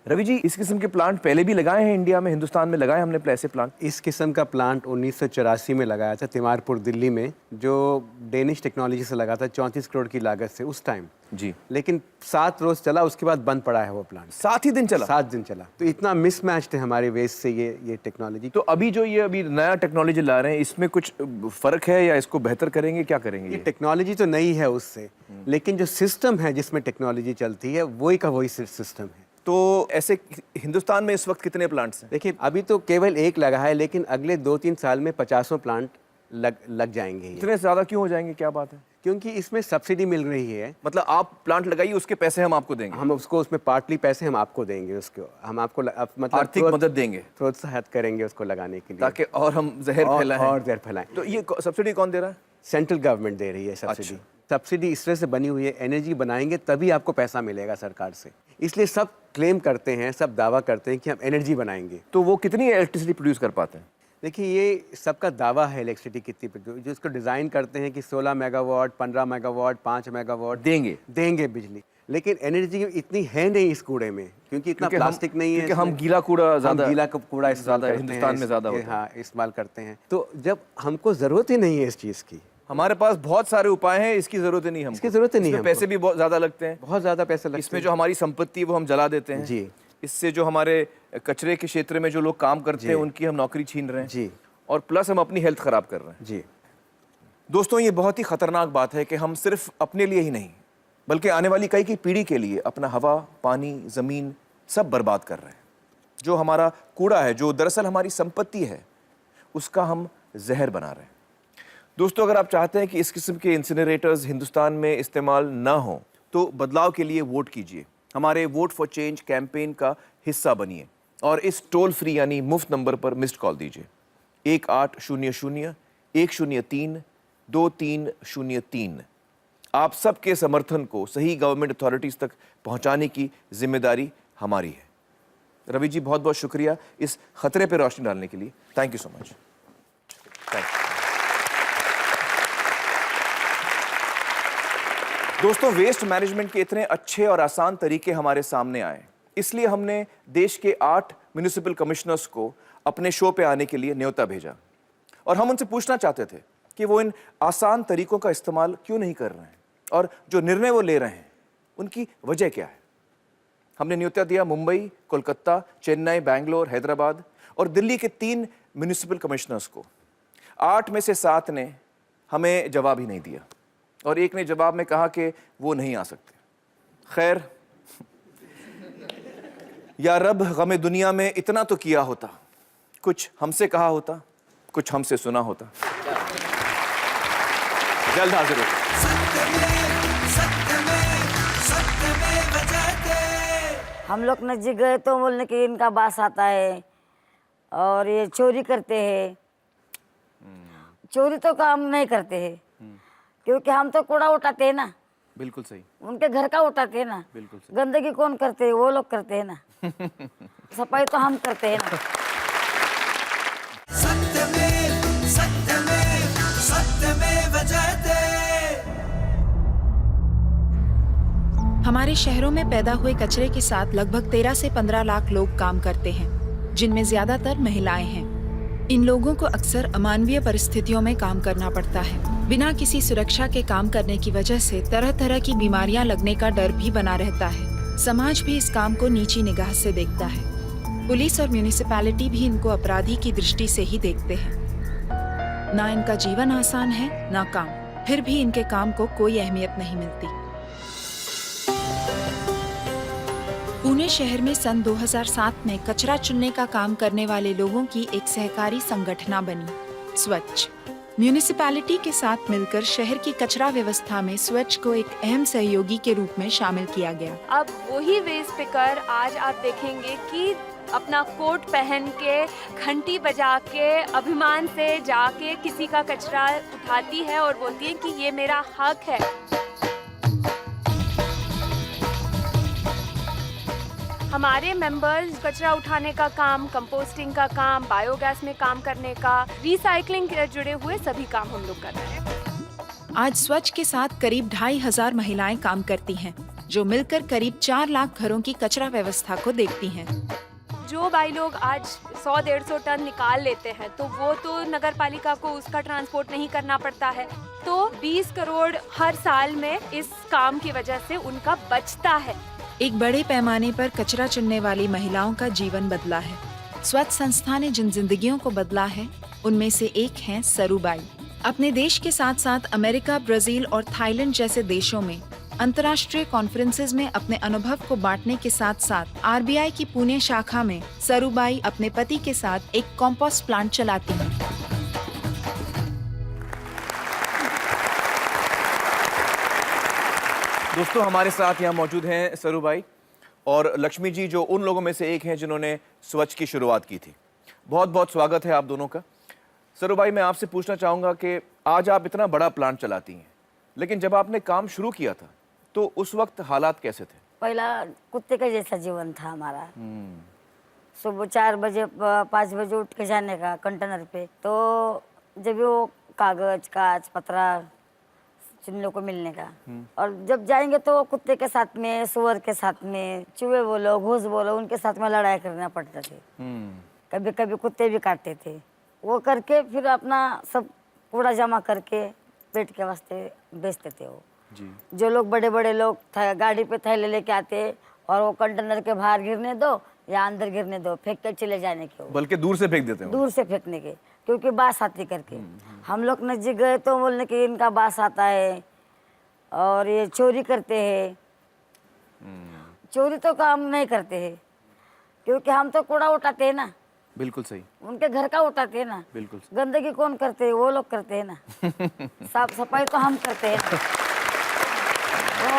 रवि जी, इस किस्म के प्लांट पहले भी लगाए हैं इंडिया में, हिंदुस्तान में लगाए हमने ऐसे प्लांट? इस किस्म का प्लांट 1984 में लगाया था तिमारपुर दिल्ली में, जो डेनिश टेक्नोलॉजी से लगा था 34 करोड़ की लागत से उस टाइम जी। लेकिन 7 रोज चला, उसके बाद बंद पड़ा है वो प्लांट। 7 ही दिन चला? 7 दिन चला। तो इतना मिसमैच थे हमारे वेस्ट से ये टेक्नोलॉजी। तो अभी जो ये नया टेक्नोलॉजी ला रहे हैं, इसमें कुछ फर्क है या इसको बेहतर करेंगे, क्या करेंगे? ये टेक्नोलॉजी तो नई है उससे, लेकिन जो सिस्टम है जिसमें टेक्नोलॉजी चलती है वही का वही सिस्टम है। तो ऐसे हिंदुस्तान में इस वक्त कितने प्लांट्स हैं? देखिए, अभी तो केवल एक लगा है, लेकिन अगले 2-3 साल में 50 प्लांट लग जाएंगे। इतने ज़्यादा क्यों हो जाएंगे, क्या बात है? क्योंकि इसमें सब्सिडी मिल रही है। मतलब आप प्लांट लगाइए, उसके पैसे हम आपको देंगे? हम उसमें पार्टली पैसे हम आपको देंगे, उसको हम आपको मतलब आर्थिक मदद देंगे, प्रोत्साहित करेंगे उसको लगाने के लिए, ताकि और हम जहर फैलाएं। तो ये सब्सिडी कौन दे रहा है? सेंट्रल गवर्नमेंट दे रही है सब्सिडी। अच्छा। सब्सिडी इस तरह से बनी हुई है, एनर्जी बनाएंगे तभी आपको पैसा मिलेगा सरकार से। इसलिए सब क्लेम करते हैं, सब दावा करते हैं कि हम एनर्जी बनाएंगे। तो वो कितनी इलेक्ट्रिसिटी प्रोड्यूस कर पाते हैं? देखिए, ये सबका दावा है इलेक्ट्रिसिटी कितनी, जो इसको डिज़ाइन करते हैं कि 16 मेगावाट, 15 मेगावाट, 5 मेगावाट देंगे बिजली, लेकिन एनर्जी इतनी है नहीं इस कूड़े में, क्योंकि इतना प्लास्टिक नहीं है। क्योंकि हम गीला कूड़ा ज़्यादा हिंदुस्तान में ज़्यादा होता है। हाँ, इस्तेमाल करते हैं। तो जब हमको ज़रूरत ही नहीं है इस चीज़ की, हमारे पास बहुत सारे उपाय हैं, इसकी जरूरत ही नहीं है। इसकी जरूरत नहीं है। पैसे भी बहुत ज्यादा लगते हैं, बहुत ज्यादा पैसे लगते हैं। इसमें जो हमारी संपत्ति है वो हम जला देते हैं जी। इससे जो हमारे कचरे के क्षेत्र में जो लोग काम करते हैं उनकी हम नौकरी छीन रहे हैं जी, और प्लस हम अपनी हेल्थ खराब कर रहे हैं जी। दोस्तों, ये बहुत ही खतरनाक बात है कि हम सिर्फ अपने लिए ही नहीं, बल्कि आने वाली कई की पीढ़ी के लिए अपना हवा, पानी, जमीन सब बर्बाद कर रहे हैं। जो हमारा कूड़ा है, जो दरअसल हमारी संपत्ति है, उसका हम जहर बना रहे हैं। दोस्तों, अगर आप चाहते हैं कि इस किस्म के इंसिनरेटर्स हिंदुस्तान में इस्तेमाल ना हो, तो बदलाव के लिए वोट कीजिए। हमारे वोट फॉर चेंज कैंपेन का हिस्सा बनिए और इस टोल फ्री यानी मुफ्त नंबर पर मिस्ड कॉल दीजिए 1800-103-2303। आप सबके समर्थन को सही गवर्नमेंट अथॉरिटीज़ तक पहुंचाने की जिम्मेदारी हमारी है। रवि जी, बहुत बहुत शुक्रिया इस खतरे पर रोशनी डालने के लिए। Thank you so much. Thank you. दोस्तों, वेस्ट मैनेजमेंट के इतने अच्छे और आसान तरीके हमारे सामने आए, इसलिए हमने देश के 8 म्युनिसिपल कमिश्नर्स को अपने शो पे आने के लिए न्योता भेजा और हम उनसे पूछना चाहते थे कि वो इन आसान तरीकों का इस्तेमाल क्यों नहीं कर रहे हैं और जो निर्णय वो ले रहे हैं उनकी वजह क्या है। हमने न्योता दिया मुंबई, कोलकाता, चेन्नई, बैंगलोर, हैदराबाद और दिल्ली के 3 म्युनिसिपल कमिश्नर्स को। 8 में से 7 ने हमें जवाब ही नहीं दिया और एक ने जवाब में कहा कि वो नहीं आ सकते। खैर, या रब, गमे दुनिया में इतना तो किया होता, कुछ हमसे कहा होता, कुछ हमसे सुना होता। जल्द हाजिर होता। हम लोग नजदीक गए तो बोलने कि इनका बास आता है और ये चोरी करते हैं। चोरी तो काम नहीं करते हैं, क्योंकि हम तो कूड़ा उठाते हैं ना। बिल्कुल सही। उनके घर का उठाते हैं ना। बिल्कुल सही। गंदगी कौन करते हैं? वो लोग करते हैं ना। सफाई तो हम करते हैं ना। हमारे शहरों में पैदा हुए कचरे के साथ लगभग 13 से 15 लाख लोग काम करते हैं, जिनमें ज्यादातर महिलाएं हैं। इन लोगों को अक्सर अमानवीय परिस्थितियों में काम करना पड़ता है। बिना किसी सुरक्षा के काम करने की वजह से तरह तरह की बीमारियां लगने का डर भी बना रहता है। समाज भी इस काम को नीची निगाह से देखता है। पुलिस और म्यूनिसिपैलिटी भी इनको अपराधी की दृष्टि से ही देखते हैं। ना इनका जीवन आसान है, ना काम। फिर भी इनके काम को कोई अहमियत नहीं मिलती। पुणे शहर में सन 2007 में कचरा चुनने का काम करने वाले लोगों की एक सहकारी संगठना बनी, स्वच्छ। म्यूनिसिपैलिटी के साथ मिलकर शहर की कचरा व्यवस्था में स्वच्छ को एक अहम सहयोगी के रूप में शामिल किया गया। अब वही वेस्ट पिकर आज आप देखेंगे कि अपना कोट पहन के, घंटी बजा के, अभिमान से जाके किसी का कचरा उठाती है और बोलती है कि ये मेरा हक है। हमारे मेंबर्स कचरा उठाने का काम, कंपोस्टिंग का काम, बायोगैस में काम करने का, रिसाइकलिंग से जुड़े हुए सभी काम हम लोग कर रहे हैं। आज स्वच्छ के साथ करीब 2500 महिलाएं काम करती हैं, जो मिलकर करीब 4 लाख घरों की कचरा व्यवस्था को देखती हैं। जो भाई लोग आज 100-150 टन निकाल लेते हैं तो वो तो नगर पालिका को उसका ट्रांसपोर्ट नहीं करना पड़ता है, तो 20 करोड़ हर साल में इस काम की वजह से उनका बचता है। एक बड़े पैमाने पर कचरा चुनने वाली महिलाओं का जीवन बदला है। स्वच्छ संस्था ने जिन जिंदगियों को बदला है उनमें से एक है सरूबाई। अपने देश के साथ साथ अमेरिका, ब्राजील और थाईलैंड जैसे देशों में अंतर्राष्ट्रीय कॉन्फ्रेंसेस में अपने अनुभव को बांटने के साथ साथ आरबीआई की पुणे शाखा में सरूबाई अपने पति के साथ एक कंपोस्ट प्लांट चलाती हैं। दोस्तों, हमारे साथ यहाँ मौजूद हैं सरूबाई और लक्ष्मी जी, जो उन लोगों में से एक हैं जिन्होंने स्वच्छ की शुरुआत की थी। बहुत बहुत स्वागत है आप दोनों का। सरूबाई, मैं आपसे पूछना चाहूँगा कि आज आप इतना बड़ा प्लांट चलाती हैं, लेकिन जब आपने काम शुरू किया था तो उस वक्त हालात कैसे थे? पहला कुत्ते का जैसा जीवन था हमारा। सुबह 4 बजे 5 बजे उठ के जाने का कंटेनर पे, तो जब वो कागज, कांच, पतरा चुनने को मिलने का, और जब जाएंगे तो कुत्ते के साथ में, सुअर के साथ में, चूहे बोलो, घूस बोलो, उनके साथ में लड़ाई करना पड़ता थे। कभी कभी कुत्ते भी काटते थे। वो करके फिर अपना सब कूड़ा जमा करके पेट के वास्ते बेचते थे वो जी। जो लोग बड़े बड़े लोग गाड़ी पे थैले लेके आते और वो कंटेनर के बाहर गिरने दो या अंदर गिरने दो, फेंक के चले जाने के, बल्कि दूर से फेंक देते हैं, दूर से फेंकने के, क्योंकि बास आती करके। हम लोग नजदीक गए तो बोलने कि इनका बास आता है और ये चोरी करते हैं। चोरी तो काम नहीं करते हैं, क्योंकि हम तो कूड़ा उठाते हैं ना। बिल्कुल सही। उनके घर का उठाते हैं ना। बिल्कुल। गंदगी कौन करते है? वो लोग करते हैं ना। साफ सफाई तो हम करते हैं। तो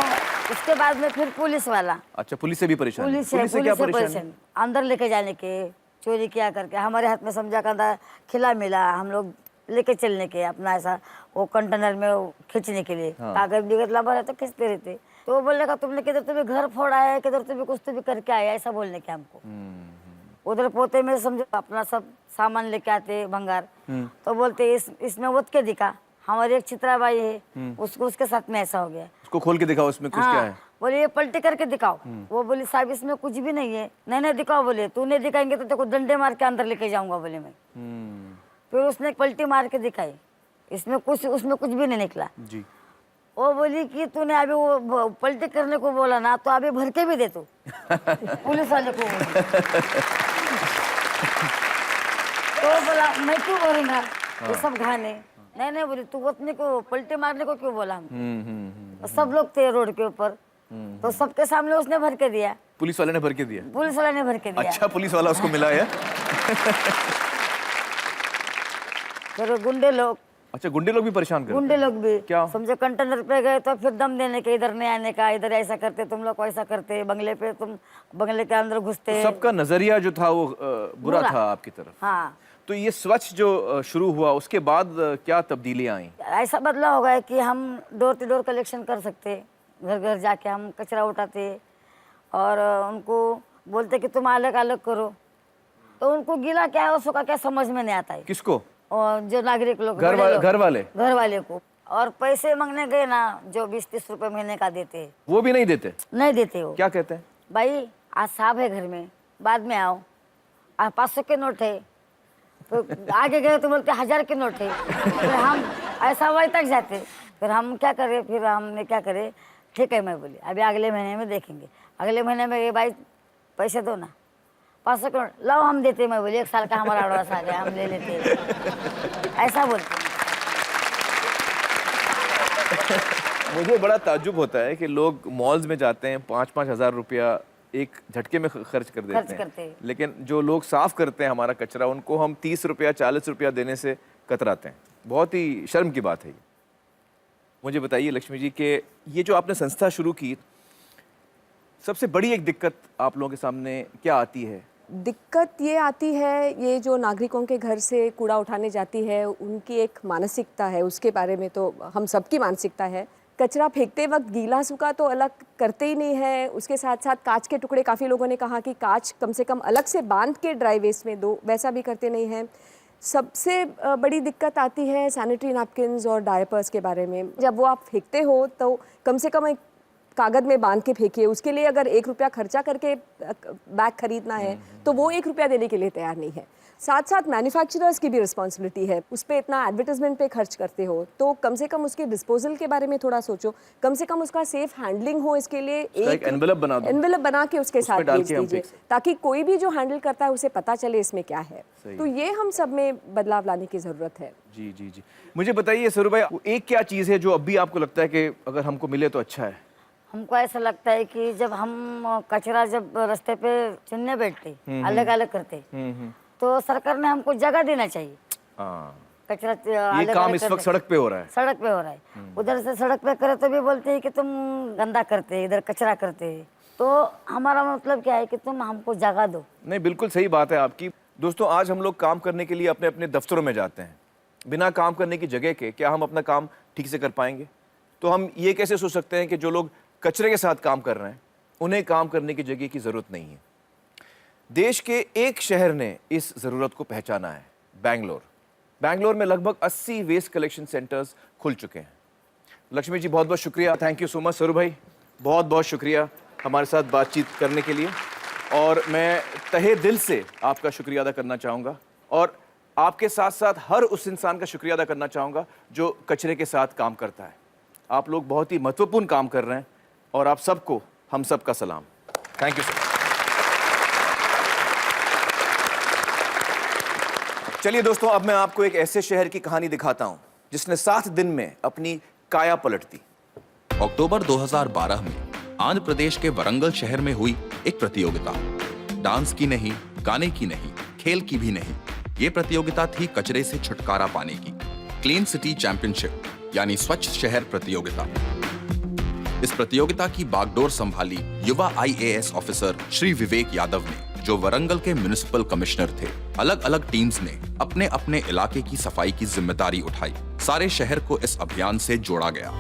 उसके बाद में फिर पुलिस वाला। अच्छा, पुलिस से भी परेशान? पुलिस से क्या परेशान? अंदर लेके जाने के, चोरी किया करके हमारे हाथ में समझा कर खिला मिला, हम लोग लेके चलने के अपना ऐसा वो कंटेनर में खींचने के लिए। कागज बिगज लंबा रहता तो खींचते रहते। तो वो बोलेगा तुमने किधर तुम्हें घर फोड़ा है, किधर तुम्हें कुछ तो भी करके आया, ऐसा बोलने के हमको। उधर पोते में समझो अपना सब सामान लेके आते भंगार, तो बोलते इसमें वोत के दिखा, हमारी एक चित्राबाई है, उसको उसके साथ में ऐसा हो गया, उसको खोल के दिखाओ, उसमें कुछ क्या है? बोले ये पलटी करके दिखाओ। वो बोली साहब इसमें कुछ भी नहीं है। नहीं दिखाओ। बोले तू नहीं दिखाएंगे तो तेको डंडे मार के अंदर लेके जाऊंगा, बोले मैं। फिर उसने पलटी मार के दिखाई, उसमें कुछ भी नहीं निकला जी। वो बोली कि तूने अभी वो पलटी करने को बोला ना, तो अभी भर के भी दे तू। पुलिस वाले को तो बोला मैं क्यों भरूंगा, ये सब घाने। नहीं बोली तू अपने को पलटी मारने को क्यों बोला हम। सब लोग थे रोड के ऊपर, तो सबके सामने उसने भर के दिया। पुलिस वाले ने भर के दिया? पुलिस वाले ने भर के दिया। अच्छा, पुलिस वाला उसको मिला है। फिर गुंडे लोग। अच्छा, गुंडे लोग भी परेशान करते? गुंडे लोग भी क्या समझो कंटेनर पे गए तो फिर दम देने के, इधर नहीं आने का, इधर ऐसा करते तुम लोग, ऐसा करते, बंगले पे तुम बंगले के अंदर घुसते। सबका नजरिया जो था वो बुरा था आपकी तरफ। हाँ। तो ये स्वच्छ जो शुरू हुआ उसके बाद क्या तब्दीलियां आई? ऐसा बदलाव हो गया कि हम डोर टू डोर कलेक्शन कर सकते, घर घर जाके हम कचरा उठाते और उनको बोलते कि तुम अलग अलग करो, तो उनको गीला क्या है और सूखा क्या समझ में नहीं आता है। किसको? और जो नागरिक लोग, घर वाले को। और पैसे मांगने गए ना, जो 20-30 रुपए महीने का देते, वो भी नहीं देते? नहीं देते। वो क्या कहते हैं? भाई आज साहब है घर में, बाद में आओ, आज 500 के नोट है, तो आगे गए तो बोलते 1000 के नोट है। फिर हम ऐसा वही तक जाते। फिर हम क्या करें, फिर हमने क्या करे, ठीक है मैं बोली अभी अगले महीने में देखेंगे। अगले महीने में ये भाई पैसे दो ना, 500 के नोट लाओ, हम देते। मैं बोली 1 साल का हमारा एडवांस आ गया, हम ले लेते। ऐसा बोलते। मुझे बड़ा ताज्जुब होता है कि लोग मॉल्स में जाते हैं 5-5 हज़ार रुपया एक झटके में खर्च कर देते हैं, लेकिन जो लोग साफ करते हैं हमारा कचरा उनको हम 30 रुपया 40 रुपया देने से कतराते हैं। बहुत ही शर्म की बात है ये। मुझे बताइए लक्ष्मी जी कि ये जो आपने संस्था शुरू की, सबसे बड़ी एक दिक्कत आप लोगों के सामने क्या आती है? दिक्कत ये आती है, ये जो नागरिकों के घर से कूड़ा उठाने जाती है उनकी एक मानसिकता है, उसके बारे में तो हम सबकी मानसिकता है। कचरा फेंकते वक्त गीला सूखा तो अलग करते ही नहीं है, उसके साथ साथ कांच के टुकड़े, काफ़ी लोगों ने कहा कि कांच कम से कम अलग से बांध के ड्राई वेस्ट में दो, वैसा भी करते नहीं हैं। सबसे बड़ी दिक्कत आती है सैनिटरी नैपकिन्स और डायपर्स के बारे में। जब वो आप फेंकते हो तो कम से कम एक कागज़ में बांध के फेंकिए, उसके लिए अगर 1 रुपया खर्चा करके बैग खरीदना है तो वो 1 रुपया देने के लिए तैयार नहीं है। साथ साथ मैन्युफैक्चरर्स की भी रिस्पॉन्सिबिलिटी है, उस पर इतना एडवर्टाइजमेंट पे खर्च करते हो तो कम से कम उसके डिस्पोजल के बारे में थोड़ा सोचो, कम से कम उसका सेफ हैंडलिंग हो, इसके लिए एक एनवेलप बना के उसके साथ भेज दीजिए ताकि कोई भी जो हैंडल करता है उसे पता चले इसमें क्या है। तो ये हम सब में बदलाव लाने की ज़रूरत है। जी जी जी, मुझे बताइए सरूर भाई, एक क्या चीज़ है जो अब भी आपको लगता है कि अगर हमको मिले तो अच्छा है? हमको ऐसा लगता है कि जब हम कचरा जब रास्ते पे चुनने बैठते, अलग अलग करते, तो सरकार ने हमको जगह देना चाहिए। कचरा ये काम इस वक्त सड़क पे हो रहा है, सड़क पे हो रहा है। उधर से सड़क पे करे तो भी बोलते हैं कि तुम गंदा करते, इधर कचरा करते। तो हमारा मतलब क्या है कि तुम हमको जगह दो। नहीं, बिल्कुल सही बात है आपकी। दोस्तों, आज हम लोग काम करने के लिए अपने अपने दफ्तरों में जाते हैं, बिना काम करने की जगह के क्या हम अपना काम ठीक से कर पाएंगे? तो हम ये कैसे सोच सकते हैं कि जो लोग कचरे के साथ काम कर रहे हैं उन्हें काम करने की जगह की ज़रूरत नहीं है? देश के एक शहर ने इस ज़रूरत को पहचाना है, बेंगलोर। बेंगलोर में लगभग 80 वेस्ट कलेक्शन सेंटर्स खुल चुके हैं। लक्ष्मी जी, बहुत बहुत शुक्रिया, थैंक यू सो मच। सरू भाई, बहुत बहुत शुक्रिया हमारे साथ बातचीत करने के लिए, और मैं तहे दिल से आपका शुक्रिया अदा करना चाहूँगा, और आपके साथ साथ हर उस इंसान का शुक्रिया अदा करना चाहूँगा जो कचरे के साथ काम करता है। आप लोग बहुत ही महत्वपूर्ण काम कर रहे हैं और आप सबको हम सब का सलाम। Thank you sir. चलिए दोस्तों, अब मैं आपको एक ऐसे शहर की कहानी दिखाता हूं जिसने 7 दिन में अपनी काया पलट दी। अक्टूबर 2012 में आंध्र प्रदेश के वरंगल शहर में हुई एक प्रतियोगिता। डांस की नहीं, गाने की नहीं, खेल की भी नहीं, ये प्रतियोगिता थी कचरे से छुटकारा पाने की। क्लीन सिटी चैंपियनशिप यानी स्वच्छ शहर प्रतियोगिता। इस प्रतियोगिता की बागडोर संभाली युवा IAS ऑफिसर श्री विवेक यादव ने, जो वरंगल के म्युनिसिपल कमिश्नर थे। अलग अलग टीम्स ने अपने अपने इलाके की सफाई की जिम्मेदारी उठाई। सारे शहर को इस अभियान से जोड़ा गया।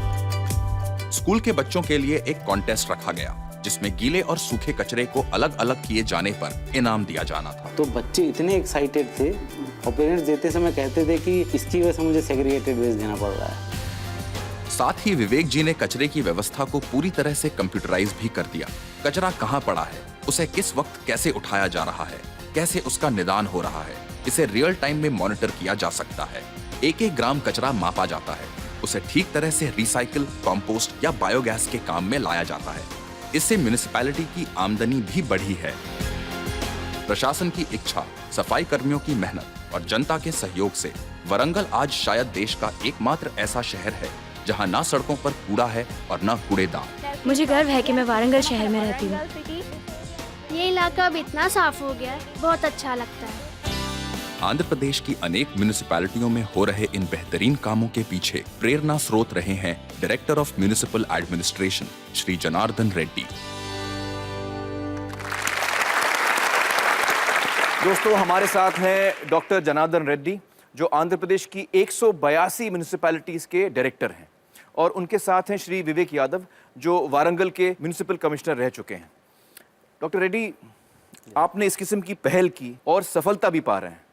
स्कूल के बच्चों के लिए एक कॉन्टेस्ट रखा गया जिसमें गीले और सूखे कचरे को अलग अलग किए जाने पर इनाम दिया जाना था। तो बच्चे इतने एक्साइटेड थे और पेरेंट्स देते समय कहते थे कि इसकी वजह से मुझे सेग्रीगेटेड वेस्ट देना पड़ रहा है। साथ ही विवेक जी ने कचरे की व्यवस्था को पूरी तरह से कंप्यूटराइज भी कर दिया। कचरा कहां पड़ा है, उसे किस वक्त कैसे उठाया जा रहा है, कैसे उसका निदान हो रहा है, इसे रियल टाइम में मॉनिटर किया जा सकता है। एक एक ग्राम कचरा मापा जाता है, उसे ठीक तरह से रिसाइकिल, कंपोस्ट या बायोगैस के काम में लाया जाता है। इससे म्युनिसिपैलिटी की आमदनी भी बढ़ी है। प्रशासन की इच्छा, सफाई कर्मियों की मेहनत और जनता के सहयोग से वरंगल आज शायद देश का एकमात्र ऐसा शहर है जहां ना सड़कों पर कूड़ा है और ना कूड़ेदान। मुझे गर्व है कि मैं वारंगल शहर में रहती हूँ। ये इलाका अब इतना साफ हो गया है, बहुत अच्छा लगता है। आंध्र प्रदेश की अनेक म्युनिसिपैलिटियों में हो रहे इन बेहतरीन कामों के पीछे प्रेरणा स्रोत रहे हैं director of municipal administration Shri Janardan Reddy. दोस्तों, हमारे साथ हैं डॉक्टर जनार्दन रेड्डी, जो आंध्र प्रदेश की 182 म्युनिसिपैलिटीज के डायरेक्टर हैं, और उनके साथ हैं श्री विवेक यादव, जो वारंगल के म्युनिसिपल कमिश्नर रह चुके हैं। डॉक्टर रेड्डी, आपने इस किस्म की पहल की और सफलता भी पा रहे हैं।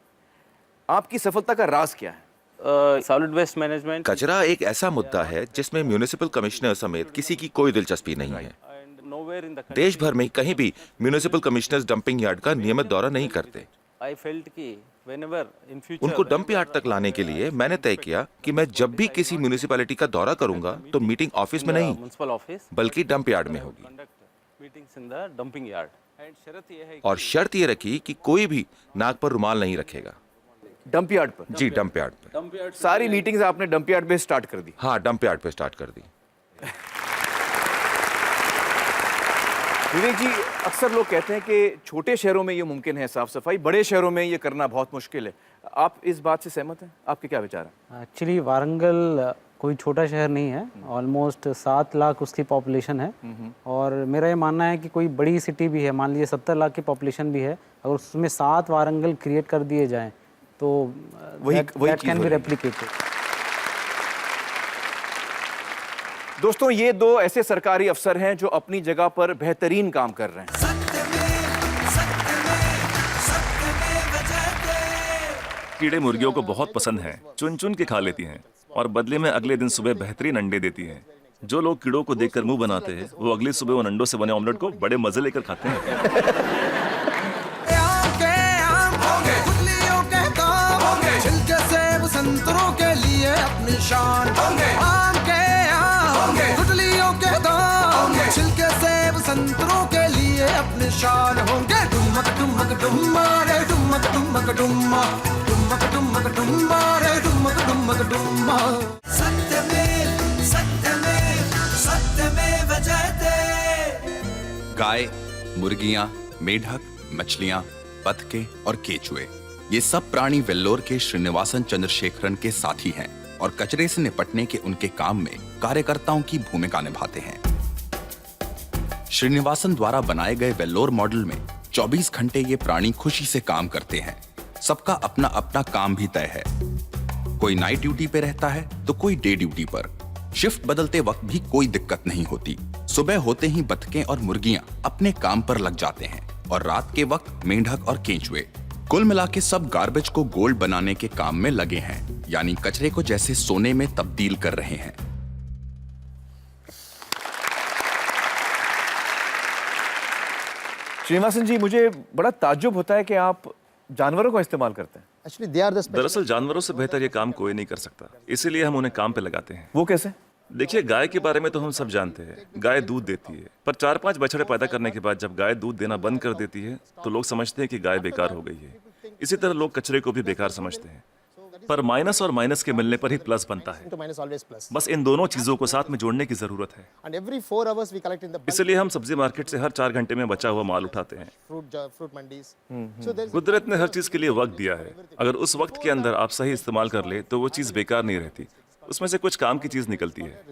आपकी सफलता का राज क्या है? Solid waste management. कचरा एक ऐसा मुद्दा है जिसमें म्युनिसिपल कमिश्नर समेत किसी की कोई दिलचस्पी नहीं है। देश भर में कहीं भी म्युनिसिपल कमिश्नर्स डंपिंग यार्ड का नियमित दौरा नहीं करते। उनको डंप यार्ड तक लाने के लिए मैंने तय किया कि मैं जब भी किसी म्युनिसिपैलिटी का दौरा करूंगा तो मीटिंग ऑफिस में नहीं बल्कि डंप यार्ड में होगी। और शर्त ये रखी कि कोई भी नाक पर रुमाल नहीं रखेगा। डंप यार्ड पर? जी, डंप यार्ड पे। सारी मीटिंग्स आपने डंप यार्ड पे स्टार्ट कर दी? हाँ, डंप यार्ड पे स्टार्ट कर दी। विवेक जी, अक्सर लोग कहते हैं कि छोटे शहरों में ये मुमकिन है साफ सफाई, बड़े शहरों में ये करना बहुत मुश्किल है। आप इस बात से सहमत हैं? आपके क्या विचार हैं? एक्चुअली वारंगल कोई छोटा शहर नहीं है, ऑलमोस्ट 7 लाख उसकी पॉपुलेशन है। और मेरा ये मानना है कि कोई बड़ी सिटी भी है, मान लीजिए 70 लाख की पॉपुलेशन भी है, अगर उसमें 7 वारंगल क्रिएट कर दिए जाएं तो वही कैन बी रेप्लिकेटेड। दोस्तों, ये दो ऐसे सरकारी अफसर हैं जो अपनी जगह पर बेहतरीन काम कर रहे हैं। कीड़े मुर्गियों को बहुत पसंद हैं, चुन चुन के खा लेती हैं और बदले में अगले दिन सुबह बेहतरीन अंडे देती हैं। जो लोग कीड़ों को देखकर मुंह बनाते हैं, वो अगली सुबह उन अंडों से बने ऑमलेट को बड़े मजे लेकर खाते हैं। संतरों के लिए अपनी शान आम के आम गुठलियों के दाम छिलके सेब संतरों के लिए अपनी शान होंगे। डुमक डुमक डुम्मा रे डुमक डुमक डुम्मा डुमक डुमक डुम्मा रे डुमक डुमक डुम्मा। सत्यमेव जयते। गाय, मुर्गियां, मेढक, मछलियां, बतखे और केचुए, ये सब प्राणी वेल्लोर के श्रीनिवासन चंद्रशेखरन के साथी हैं और कचरे से निपटने के उनके काम में कार्यकर्ताओं की भूमिका निभाते हैं। श्रीनिवासन द्वारा बनाए गए वेल्लोर मॉडल में 24 घंटे ये प्राणी खुशी से काम करते हैं। सबका अपना अपना काम भी तय है। कोई नाइट ड्यूटी पे रहता है तो कोई डे ड्यूटी पर। शिफ्ट बदलते वक्त भी कोई दिक्कत नहीं होती। सुबह होते ही बतखें और मुर्गियां अपने काम पर लग जाते हैं और रात के वक्त मेंढक और केंचुए। कुल मिला के सब गार्बेज को गोल्ड बनाने के काम में लगे हैं, यानी कचरे को जैसे सोने में तब्दील कर रहे हैं। श्रीनिवासन जी, मुझे बड़ा ताज्जुब होता है कि आप जानवरों का इस्तेमाल करते हैं। दरअसल जानवरों से बेहतर ये काम कोई नहीं कर सकता, इसीलिए हम उन्हें काम पे लगाते हैं। वो कैसे? देखिए, गाय के बारे में तो हम सब जानते हैं, गाय दूध देती है, पर 4-5 बछड़े पैदा करने के बाद जब गाय दूध देना बंद कर देती है तो लोग समझते हैं कि गाय बेकार हो गई है। इसी तरह लोग कचरे को भी बेकार समझते हैं, पर माइनस और माइनस के मिलने पर ही प्लस बनता है। बस इन दोनों चीजों को साथ में जोड़ने की जरूरत है। इसलिए हम सब्जी मार्केट से हर 4 घंटे में बचा हुआ माल उठाते हैं। कुदरत ने हर चीज के लिए वक्त दिया है, अगर उस वक्त के अंदर आप सही इस्तेमाल कर ले तो वो चीज बेकार नहीं रहती, उसमें से कुछ काम की चीज निकलती है।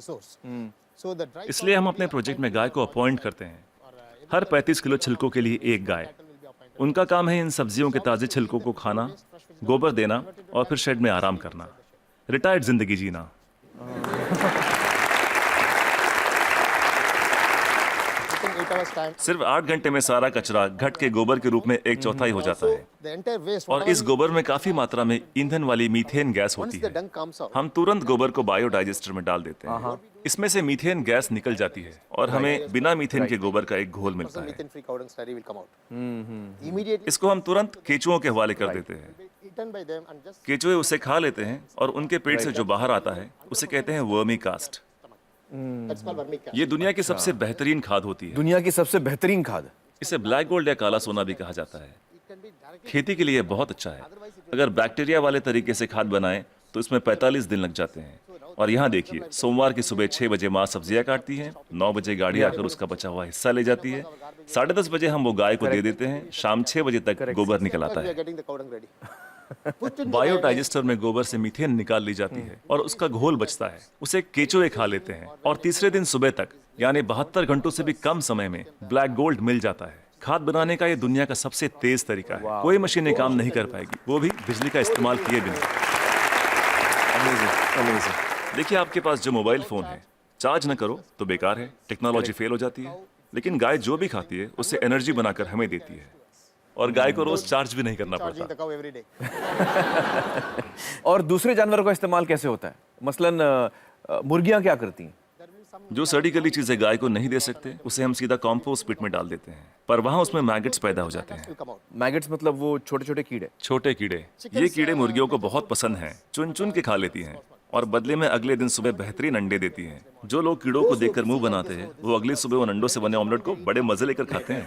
इसलिए हम अपने प्रोजेक्ट में गाय को अपॉइंट करते हैं। हर 35 किलो छिलकों के लिए एक गाय। उनका काम है इन सब्जियों के ताजे छिलकों को खाना, गोबर देना और फिर शेड में आराम करना, रिटायर्ड जिंदगी जीना। सिर्फ 8 घंटे में सारा कचरा घट के गोबर के रूप में 1/4 हो जाता है और इस गोबर में काफी मात्रा में ईंधन वाली मीथेन गैस होती है। हम तुरंत गोबर को बायोडाइजेस्टर में डाल देते हैं। इसमें से मीथेन गैस निकल जाती है और हमें बिना मीथेन के गोबर का एक घोल मिलता है। इसको हम तुरंत केचुओं के हवाले कर देते हैं। केचुए उसे खा लेते हैं और उनके पेट से जो बाहर आता है उसे कहते हैं वर्मी कास्ट। ये दुनिया की सबसे बेहतरीन खाद होती है। दुनिया की सबसे बेहतरीन खाद। इसे ब्लैक गोल्ड या काला सोना भी कहा जाता है। खेती के लिए बहुत अच्छा है। अगर बैक्टीरिया वाले तरीके से खाद बनाएं तो इसमें 45 दिन लग जाते हैं। और यहाँ देखिए, सोमवार की सुबह 6 बजे माँ सब्जियां काटती हैं, 9 बजे गाड़ी आकर उसका बचा हुआ हिस्सा ले जाती है, 10:30 बजे हम वो गाय को दे देते हैं, शाम 6 बजे तक गोबर निकल आता है। बायोडाइजेस्टर में गोबर से मीथेन निकाल ली जाती है और उसका घोल बचता है, उसे केचुए खा लेते हैं और तीसरे दिन सुबह तक यानी 72 घंटों से भी कम समय में ब्लैक गोल्ड मिल जाता है। खाद बनाने का ये दुनिया का सबसे तेज तरीका है। कोई मशीनें काम नहीं कर पाएगी, वो भी बिजली का इस्तेमाल किए बिना। देखिए, आपके पास जो मोबाइल फोन है, चार्ज न करो तो बेकार है, टेक्नोलॉजी फेल हो जाती है। लेकिन गाय जो भी खाती है उससे एनर्जी बनाकर हमें देती है और गाय को रोज चार्ज भी नहीं करना पड़ता। और दूसरे जानवरों का इस्तेमाल कैसे होता है? मसलन मुर्गियां क्या करती हैं? जो सड़ी गली चीजें गाय को नहीं दे सकते उसे हम सीधा कॉम्पोस्ट पिट में डाल देते हैं, पर वहाँ उसमें मैगेट्स पैदा हो जाते हैं। मैगेट्स मतलब वो छोटे छोटे कीड़े? छोटे कीड़े। ये कीड़े मुर्गियों को बहुत पसंद हैं, चुन चुन के खा लेती हैं और बदले में अगले दिन सुबह बेहतरीन अंडे देती हैं। जो लोग कीड़ों को देखकर मुंह बनाते हैं, वो अगली सुबह उन अंडों से बने ऑमलेट को बड़े मजे लेकर खाते हैं।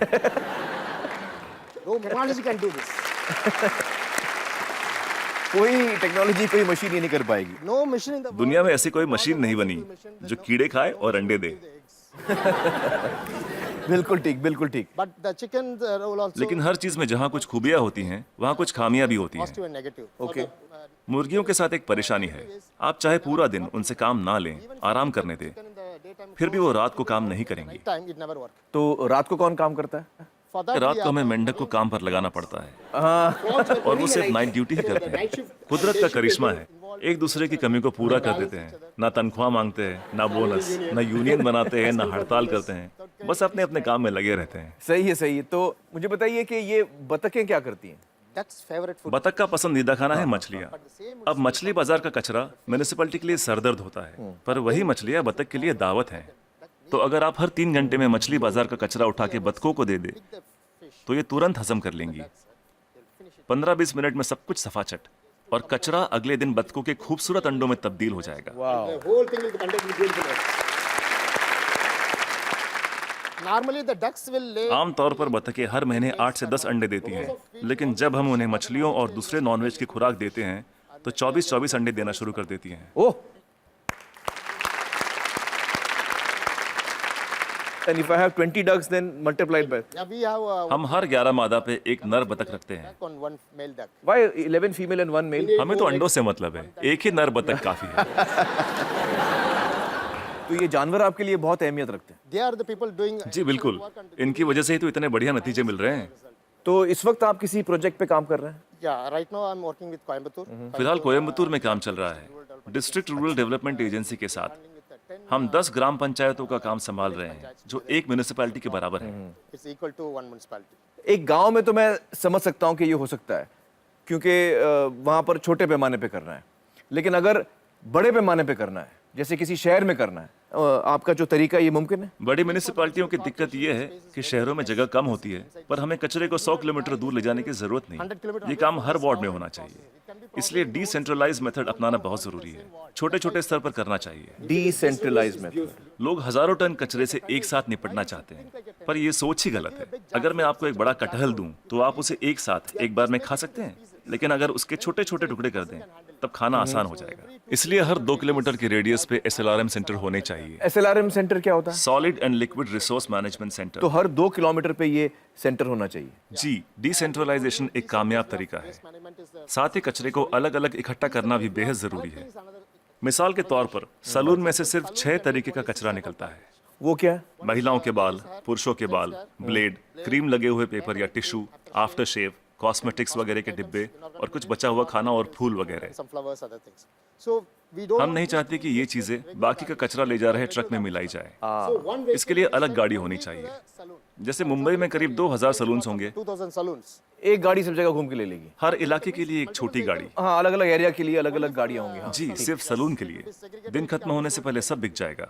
कोई टेक्नोलॉजी, कोई मशीन ये नहीं कर पाएगी। No machine in the दुनिया में ऐसी कोई मशीन नहीं बनी जो कीड़े खाए और अंडे दे। बिल्कुल ठीक, बिल्कुल ठीक। but the chicken role also लेकिन हर चीज में जहाँ कुछ खूबियाँ होती हैं, वहाँ कुछ खामियां भी होती हैं। positive and negative. ओके। मुर्गियों के साथ एक परेशानी है, आप चाहे पूरा दिन उनसे काम ना लें, आराम करने दें, फिर भी वो रात को काम नहीं करेंगी। Time it never work. तो रात को कौन काम करता है? For that रात we को हमें have- मेंढक को काम पर लगाना पड़ता है हाँ। और वो सिर्फ नाइट ड्यूटी ही करते हैं। कुदरत का करिश्मा है, एक दूसरे की कमी को पूरा कर देते हैं। ना तनख्वाह मांगते हैं, ना बोनस, ना यूनियन बनाते हैं, ना हड़ताल करते हैं, बस अपने अपने काम में लगे रहते हैं। सही है, सही है। तो मुझे बताइए कि ये बतखें क्या करती हैं? That's favorite food. बतख का पसंदीदा खाना है मछलियाँ। अब मछली बाजार का कचरा म्यूनिसिपैलिटी के लिए सरदर्द होता है, पर वही मछलियाँ बतख के लिए दावत हैं। तो अगर आप हर 3 घंटे में मछली बाजार का कचरा उठा के बतखों को दे दे तो ये तुरंत हजम कर लेंगी। 15-20 मिनट में सब कुछ सफाचट, और कचरा अगले दिन बतखों के खूबसूरत अंडों में तब्दील हो जाएगा। The whole thing will be conducted with beautiful. Normally the ducks will lay आमतौर पर बतखें हर महीने 8 से 10 अंडे देती हैं, लेकिन जब हम उन्हें मछलियों और दूसरे नॉनवेज की खुराक देते हैं तो 24-24 अंडे देना शुरू कर देती हैं। ओह। And if I have 20 ducks, then multiplied by yeah, we have हम हर 11 मादा पे एक नर बतख रखते हैं। on one male duck. why 11 female and 1 male? हमें तो अंडों से मतलब है, एक ही नर बतख काफी है। तो ये जानवर आपके लिए बहुत अहमियत रखते हैं। They are the people doing जी बिल्कुल, इनकी वजह से ही तो इतने बढ़िया नतीजे मिल रहे हैं। तो इस वक्त आप किसी प्रोजेक्ट पे काम कर रहे हैं? Yeah, right now I'm working with Coimbatore. फिलहाल कोयम्बतूर में काम चल रहा है। डिस्ट्रिक्ट रूरल डेवलपमेंट एजेंसी के साथ हम 10 ग्राम पंचायतों का काम संभाल रहे हैं, जो एक म्यूनिसिपैलिटी के बराबर है। It's equal to one municipality. एक गांव में तो मैं समझ सकता हूं कि ये हो सकता है, क्योंकि वहां पर छोटे पैमाने पे करना है, लेकिन अगर बड़े पैमाने पे करना है, जैसे किसी शहर में करना है, आपका जो तरीका ये मुमकिन है? बड़ी म्यूनिसिपैलिटियों की दिक्कत ये है कि शहरों में जगह कम होती है, पर हमें कचरे को 100 किलोमीटर दूर ले जाने की जरूरत नहीं। ये काम हर वार्ड में होना चाहिए, इसलिए डिसेंट्रलाइज मेथड अपनाना बहुत जरूरी है। छोटे छोटे स्तर पर करना चाहिए। Decentralize method. लोग हजारों टन कचरे से एक साथ निपटना चाहते हैं, पर ये सोच ही गलत है। अगर मैं आपको एक बड़ा कटहल दूं तो आप उसे एक साथ एक बार में खा सकते हैं, लेकिन अगर उसके छोटे छोटे टुकड़े कर दें तब खाना आसान हो जाएगा। इसलिए हर 2 किलोमीटर के रेडियस पे SLRM सेंटर होने चाहिए। SLRM सेंटर क्या होता है? Solid and liquid resource management centre. तो हर 2 किलोमीटर पे ये सेंटर होना चाहिए। जी, डिसेंट्रलाइजेशन एक कामयाब तरीका है। साथ ही कचरे को अलग अलग इकट्ठा करना भी बेहद जरूरी है। मिसाल के तौर पर सलून में से सिर्फ 6 तरीके का कचरा निकलता है। वो क्या? महिलाओं के बाल, पुरुषों के बाल, ब्लेड, क्रीम लगे हुए पेपर या टिश्यू, आफ्टर शेव, कॉस्मेटिक्स वगैरह के डिब्बे और कुछ बचा हुआ खाना और फूल वगैरह। Some flowers, other things. So we don't. हम नहीं चाहते कि ये चीजें बाकी का कचरा ले जा रहे ट्रक में मिलाई जाए। इसके लिए अलग गाड़ी होनी चाहिए। जैसे मुंबई में करीब 2000 सलून्स होंगे, 2000 saloons. एक गाड़ी सब जगह घूम के ले लेगी। हर इलाके के लिए एक छोटी गाड़ी। हाँ, अलग अलग एरिया के लिए अलग अलग गाड़ियाँ होंगी। हाँ, जी, सिर्फ सलून के लिए। दिन खत्म होने से पहले सब बिक जाएगा।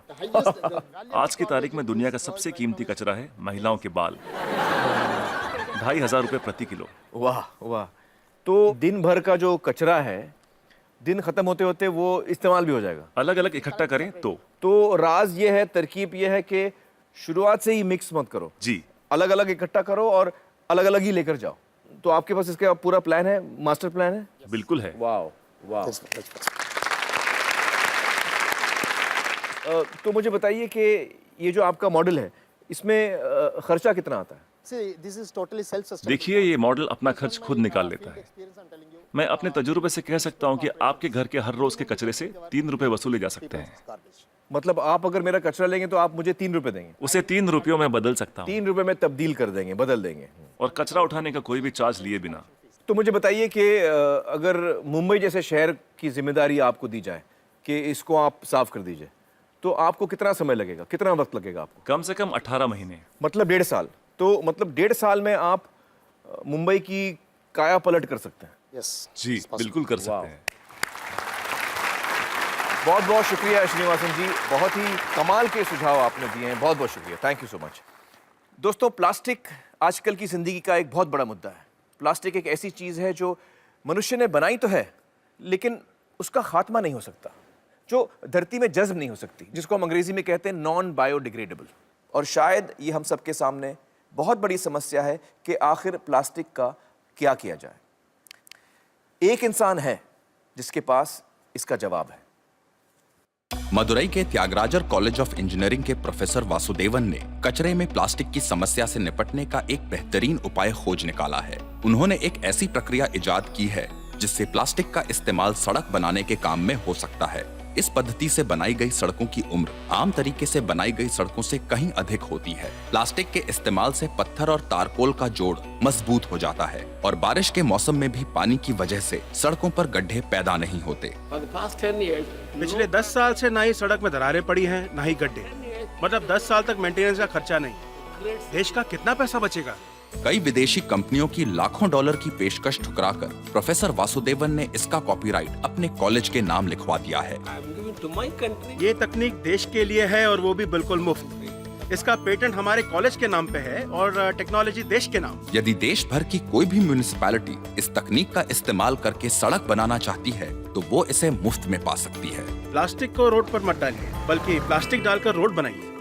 आज की तारीख में दुनिया का सबसे कीमती कचरा है महिलाओं के बाल। 2500 रुपए प्रति किलो। वाह वाह। तो दिन भर का जो कचरा है, दिन खत्म होते होते वो इस्तेमाल भी हो जाएगा। अलग अलग इकट्ठा करें तो राज ये है, तरकीब ये है कि शुरुआत से ही मिक्स मत करो। जी, अलग अलग इकट्ठा करो और अलग अलग ही लेकर जाओ। तो आपके पास इसका पूरा प्लान है, मास्टर प्लान है? बिल्कुल है। वाह वाह। तो मुझे बताइए कि ये जो आपका मॉडल है, इसमें खर्चा कितना आता है? See, this is totally self-sustainable. देखिए, ये मॉडल अपना खर्च खुद निकाल लेता है। मैं अपने तजुर्बे से कह सकता हूँ कि आपके घर के हर रोज के कचरे से 3 रुपए वसूले जा सकते हैं। मतलब आप अगर मेरा कचरा लेंगे तो आप मुझे 3 रुपए देंगे? उसे 3 रुपयों में बदल सकता हूँ। 3 रुपए में तब्दील कर देंगे, बदल देंगे। और कचरा उठाने का कोई भी चार्ज लिए बिना। तो मुझे बताइए कि अगर मुंबई जैसे शहर की जिम्मेदारी आपको दी जाए कि इसको आप साफ कर दीजिए, तो आपको कितना समय लगेगा, कितना वक्त लगेगा आपको? कम से कम 18 महीने। मतलब 1.5 साल। तो मतलब 1.5 साल में आप मुंबई की काया पलट कर सकते हैं। Yes. जी, बिल्कुल कर सकते हैं। बहुत बहुत शुक्रिया श्रीनिवासन जी, बहुत ही कमाल के सुझाव आपने दिए हैं। बहुत बहुत शुक्रिया, थैंक यू सो मच। दोस्तों, प्लास्टिक आजकल की जिंदगी का एक बहुत बड़ा मुद्दा है। प्लास्टिक एक ऐसी चीज़ है जो मनुष्य ने बनाई तो है, लेकिन उसका खात्मा नहीं हो सकता, जो धरती में जज्ब नहीं हो सकती, जिसको हम अंग्रेजी में कहते हैं नॉन बायोडिग्रेडेबल। और शायद ये हम सबके सामने बहुत बड़ी समस्या है कि आखिर प्लास्टिक का क्या किया जाए। एक इंसान है जिसके पास इसका जवाब है। मदुरई के त्यागराजर कॉलेज ऑफ इंजीनियरिंग के प्रोफेसर वासुदेवन ने कचरे में प्लास्टिक की समस्या से निपटने का एक बेहतरीन उपाय खोज निकाला है। उन्होंने एक ऐसी प्रक्रिया इजाद की है जिससे प्लास्टिक का इस्तेमाल सड़क बनाने के काम में हो सकता है। इस पद्धति से बनाई गई सड़कों की उम्र आम तरीके से बनाई गई सड़कों से कहीं अधिक होती है। प्लास्टिक के इस्तेमाल से पत्थर और तारकोल का जोड़ मजबूत हो जाता है और बारिश के मौसम में भी पानी की वजह से सड़कों पर गड्ढे पैदा नहीं होते। पिछले 10 साल से ना ही सड़क में दरारें पड़ी हैं, ना ही गड्ढे। मतलब 10 साल तक मेंटेनेंस का खर्चा नहीं। देश का कितना पैसा बचेगा? कई विदेशी कंपनियों की लाखों डॉलर की पेशकश ठुकराकर प्रोफेसर वासुदेवन ने इसका कॉपीराइट अपने कॉलेज के नाम लिखवा दिया है। ये तकनीक देश के लिए है और वो भी बिल्कुल मुफ्त। इसका पेटेंट हमारे कॉलेज के नाम पे है और टेक्नोलॉजी देश के नाम। यदि देश भर की कोई भी म्युनिसिपैलिटी इस तकनीक का इस्तेमाल करके सड़क बनाना चाहती है तो वो इसे मुफ्त में पा सकती है। प्लास्टिक को रोड पर मत डालिए, बल्कि प्लास्टिक डालकर रोड बनाइए।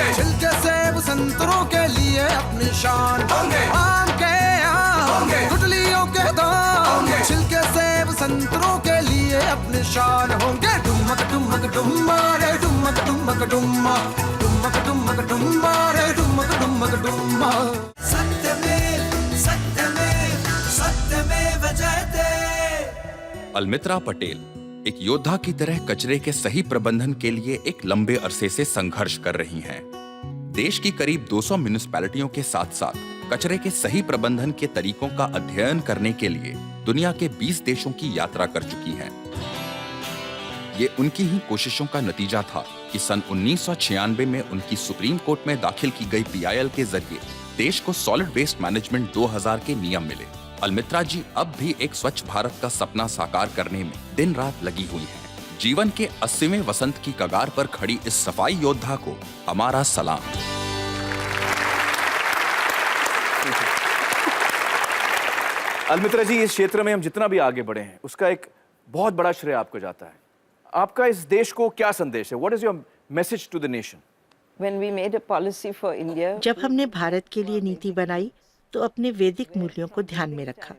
छिलके सेब संतरों के लिए अपनी शान होंगे। आम के आम गुठलियों के दाम, छिलके सेब संतरों के लिए अपनी शान होंगे। डुमक डुमक डुम्मा रे डुमक डुमक डुम्मा, डुमक डुमक डुम्मा रे डुमक डुमक डुम्मा। सत्यमेव सत्यमेव सत्यमेव जयते। अलमित्रा पटेल एक योद्धा की तरह कचरे के सही प्रबंधन के लिए एक लंबे अरसे से संघर्ष कर रही हैं। देश की करीब 200 म्युनिसिपैलिटियों के साथ साथ कचरे के सही प्रबंधन के तरीकों का अध्ययन करने के लिए दुनिया के 20 देशों की यात्रा कर चुकी हैं। ये उनकी ही कोशिशों का नतीजा था कि सन 1996 में उनकी सुप्रीम कोर्ट में दाखिल की गई PIL के जरिए देश को सॉलिड वेस्ट मैनेजमेंट 2000 के नियम मिले। अलमित्रा जी अब भी एक स्वच्छ भारत का सपना साकार करने में दिन रात लगी हुई हैं। जीवन के 80वें वसंत की कगार पर खड़ी इस सफाई योद्धा को हमारा सलाम। अलमित्रा जी, इस क्षेत्र में हम जितना भी आगे बढ़े हैं उसका एक बहुत बड़ा श्रेय आपको जाता है। आपका इस देश को क्या संदेश है? What is your message to the nation? जब हमने भारत के लिए नीति बनाई तो अपने वैदिक मूल्यों को ध्यान में रखा।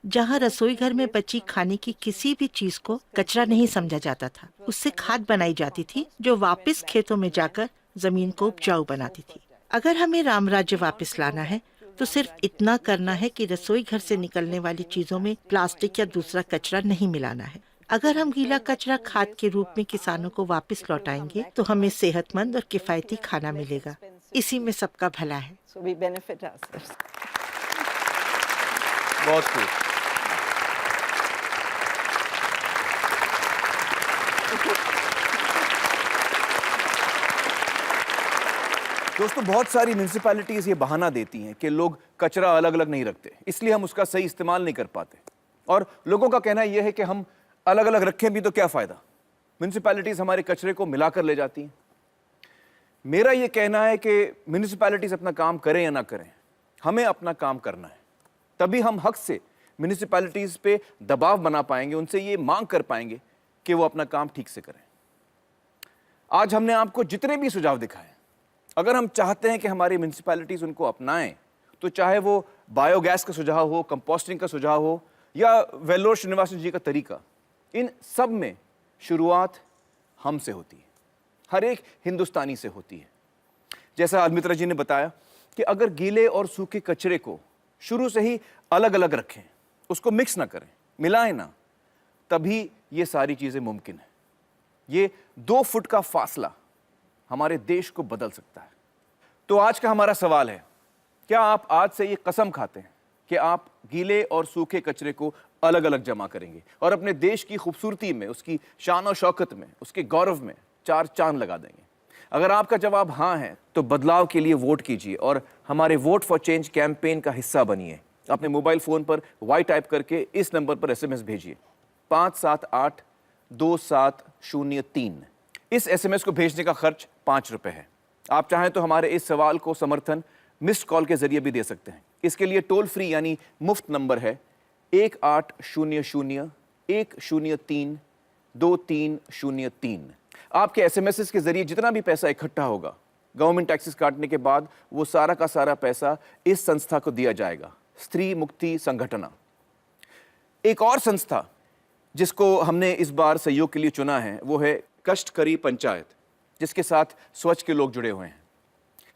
जहाँ रसोई घर में बची खाने की किसी भी चीज को कचरा नहीं समझा जाता था। उससे खाद बनाई जाती थी जो वापस खेतों में जाकर जमीन को उपजाऊ बनाती थी। अगर हमें राम राज्य वापस लाना है तो सिर्फ इतना करना है कि रसोई घर से निकलने वाली चीजों में प्लास्टिक या दूसरा कचरा नहीं मिलाना है। अगर हम गीला कचरा खाद के रूप में किसानों को वापस लौटाएंगे तो हमें सेहतमंद और किफायती खाना मिलेगा। इसी में सबका भला है। बहुत खूब। दोस्तों, बहुत सारी म्युनिसिपैलिटीज ये बहाना देती हैं कि लोग कचरा अलग अलग नहीं रखते, इसलिए हम उसका सही इस्तेमाल नहीं कर पाते। और लोगों का कहना यह है कि हम अलग अलग रखें भी तो क्या फायदा, म्युनिसिपैलिटीज हमारे कचरे को मिलाकर ले जाती हैं। मेरा यह कहना है कि म्युनिसिपैलिटीज अपना काम करें या ना करें, हमें अपना काम करना है। तभी हम हक से म्युनिसिपैलिटीज पे दबाव बना पाएंगे, उनसे ये मांग कर पाएंगे कि वो अपना काम ठीक से करें। आज हमने आपको जितने भी सुझाव दिखाए, अगर हम चाहते हैं कि हमारी म्युनिसिपैलिटीज उनको अपनाएं, तो चाहे वो बायोगैस का सुझाव हो, कंपोस्टिंग का सुझाव हो या वेल्लोर श्रीनिवासन जी का तरीका, इन सब में शुरुआत हमसे होती है, हर एक हिंदुस्तानी से होती है। जैसा अलमित्रा जी ने बताया कि अगर गीले और सूखे कचरे को शुरू से ही अलग अलग रखें, उसको मिक्स ना करें, मिलाएं ना, तभी ये सारी चीजें मुमकिन है। ये 2 फुट का फासला हमारे देश को बदल सकता है। तो आज का हमारा सवाल है, क्या आप आज से ये कसम खाते हैं कि आप गीले और सूखे कचरे को अलग अलग जमा करेंगे और अपने देश की खूबसूरती में, उसकी शान और शौकत में, उसके गौरव में 4 चांद लगा देंगे? अगर आपका जवाब हाँ है तो बदलाव के लिए वोट कीजिए और हमारे वोट फॉर चेंज कैंपेन का हिस्सा बनिए। अपने मोबाइल फोन पर वाई टाइप करके इस नंबर पर SMS भेजिए 5782703। इस SMS को भेजने का खर्च 5 रुपए है। आप चाहें तो हमारे इस सवाल को समर्थन मिस्ड कॉल के जरिए भी दे सकते हैं। इसके लिए टोल फ्री यानी मुफ्त नंबर है 1800-103-2303। आपके SMS के जरिए जितना भी पैसा इकट्ठा होगा गवर्नमेंट टैक्सेस काटने के बाद वो सारा का सारा पैसा इस संस्था को दिया जाएगा, स्त्री मुक्ति संगठना। एक और संस्था जिसको हमने इस बार सहयोग के लिए चुना है वो है कष्टकरी पंचायत, जिसके साथ स्वच्छ के लोग जुड़े हुए हैं।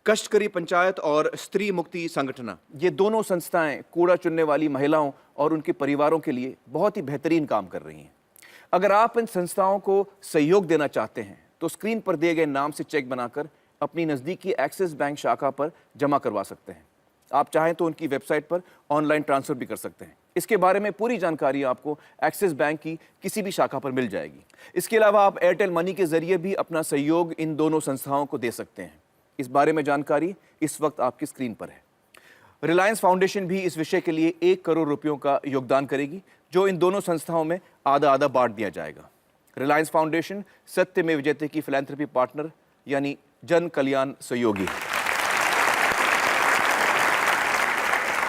कष्टकरी पंचायत और स्त्री मुक्ति संगठना, ये दोनों संस्थाएं कूड़ा चुनने वाली महिलाओं और उनके परिवारों के लिए बहुत ही बेहतरीन काम कर रही हैं। अगर आप इन संस्थाओं को सहयोग देना चाहते हैं तो स्क्रीन पर दिए गए नाम से चेक बनाकर अपनी नज़दीकी एक्सिस बैंक शाखा पर जमा करवा सकते हैं। आप चाहें तो उनकी वेबसाइट पर ऑनलाइन ट्रांसफ़र भी कर सकते हैं। इसके बारे में पूरी जानकारी आपको एक्सिस बैंक की किसी भी शाखा पर मिल जाएगी। इसके अलावा आप एयरटेल मनी के जरिए भी अपना सहयोग इन दोनों संस्थाओं को दे सकते हैं। इस बारे में जानकारी इस वक्त आपकी स्क्रीन पर है। रिलायंस फाउंडेशन भी इस विषय के लिए 1 करोड़ रुपयों का योगदान करेगी, जो इन दोनों संस्थाओं में आधा आधा बांट दिया जाएगा। रिलायंस फाउंडेशन सत्यमेव जयते की फिलैंथ्रोपी पार्टनर यानी जन कल्याण सहयोगी है।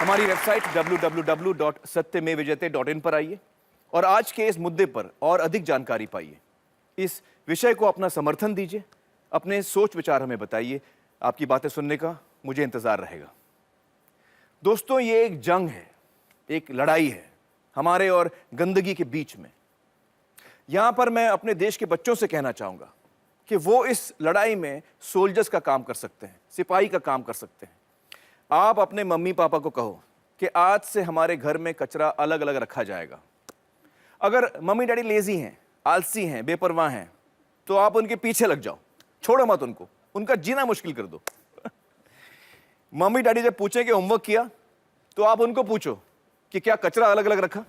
हमारी वेबसाइट www.satyamevjayate.in पर आइए और आज के इस मुद्दे पर और अधिक जानकारी पाइए। इस विषय को अपना समर्थन दीजिए, अपने सोच विचार हमें बताइए। आपकी बातें सुनने का मुझे इंतजार रहेगा। दोस्तों, ये एक जंग है, एक लड़ाई है हमारे और गंदगी के बीच में। यहां पर मैं अपने देश के बच्चों से कहना चाहूंगा कि वो इस लड़ाई में सोल्जर्स का काम कर सकते हैं, सिपाही का काम कर सकते हैं। आप अपने मम्मी पापा को कहो कि आज से हमारे घर में कचरा अलग अलग रखा जाएगा। अगर मम्मी डैडी लेजी हैं, आलसी हैं, बेपरवाह हैं, तो आप उनके पीछे लग जाओ, छोड़ो मत उनको, उनका जीना मुश्किल कर दो। मम्मी डैडी जब पूछें कि होमवर्क किया, तो आप उनको पूछो कि क्या कचरा अलग अलग रखा।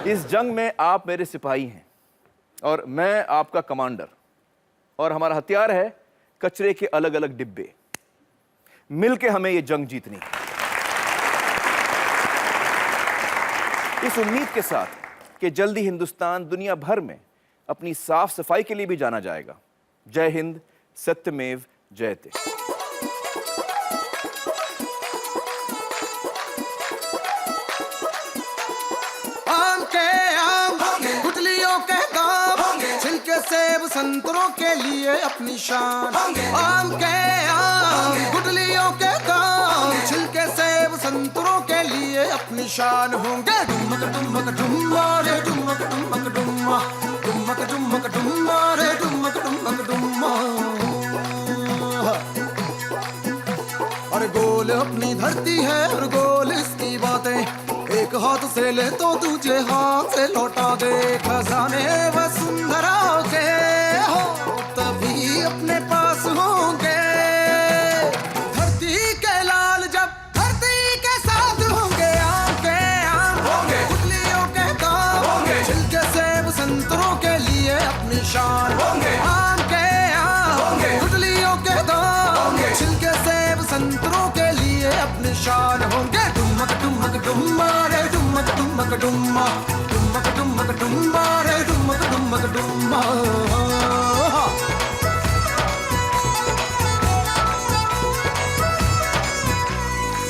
इस जंग में आप मेरे सिपाही हैं और मैं आपका कमांडर, और हमारा हथियार है कचरे के अलग अलग डिब्बे। मिलके हमें ये जंग जीतनी है। इस उम्मीद के साथ कि जल्दी हिंदुस्तान दुनिया भर में अपनी साफ सफाई के लिए भी जाना जाएगा। जय हिंद, सत्यमेव जयते। आम के आम, गुठलियों के दाम, छिलके सेब संतरों के लिए अपनी शान। आम के आम, गुठलियों के दाम, छिलके सेब संतरों के लिए अपनी शान होंगे। डुमक डुमक डुम्मा रे डुमक डुमक डुम्मा, डुमक डुमक डुम्मा रे डुमक डुमक डुम्मा। और गोल अपनी धरती है और गोल इसकी बातें, एक हाथ से ले तो दूसरे हाथ से लौटा दे। खजाने वसुंधरा के हो तभी अपने पास होंगे। धरती के लाल जब धरती के साथ होंगे। आम के आम होंगे, गुठलियों के दाम, छिलके सेब संतरों के लिए अपनी शान होंगे। आम के आम, गुठलियों के दाम, छिलके सेब संतरों के लिए अपनी शान होंगे। डुमक डुमक डुम्मा रे डुमक डुमक डुम्मा, डुमक डुमक डुम्मा रे डुमक डुमक डुम्मा।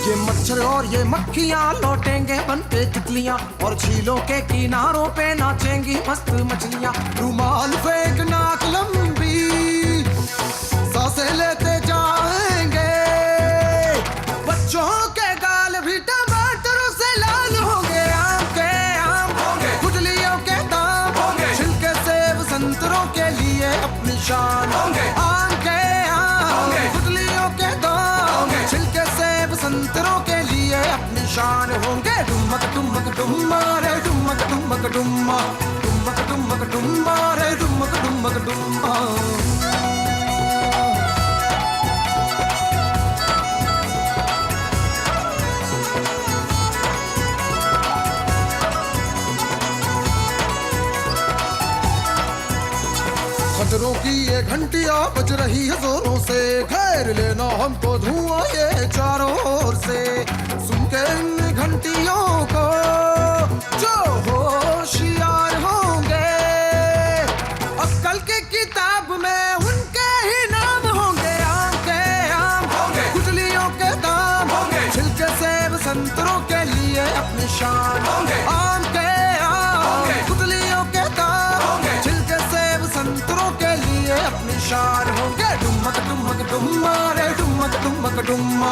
ये मच्छर और ये मक्खियाँ लौटेंगे बनके तितलियाँ, और झीलों के किनारों पे नाचेंगी मस्त मछलियाँ। रुमाल फेंक नाक लंबी, सांसें लेते जाएंगे। बच्चों के गाल भी टमाटरों से लाल होंगे। आम के आम होंगे, गुठलियों के दाम, छिलके सेब संतरों के लिए अपनी शान होंगे। आम के आम, गुठलियों के दाम, छिलके सेब संतरों के लिए अपनी शान होंगे। डुमक डुमक डुम्मा रे डुमक डुमक डुम्मा, डुमक डुमक डुम्मा रे डुमक डुमक डुम्मा। खतरों की ये घंटियां बज रही है जोरों से, घेर लेना हमको धुआं ये चारों ओर से। सुन के इन घंटियों को जो होशियार होंगे, अक्ल की किताब में उनके ही नाम होंगे। आम के आम होंगे, गुठलियों के दाम, छिलके सेब संतरों के लिए अपनी शान होंगे। आम के आम, गुठलियों के दाम, छिलके सेब संतरों के लिए अपनी शान होंगे। डुमक डुम्मा रे डुम्मक डुम्मक डुम्मा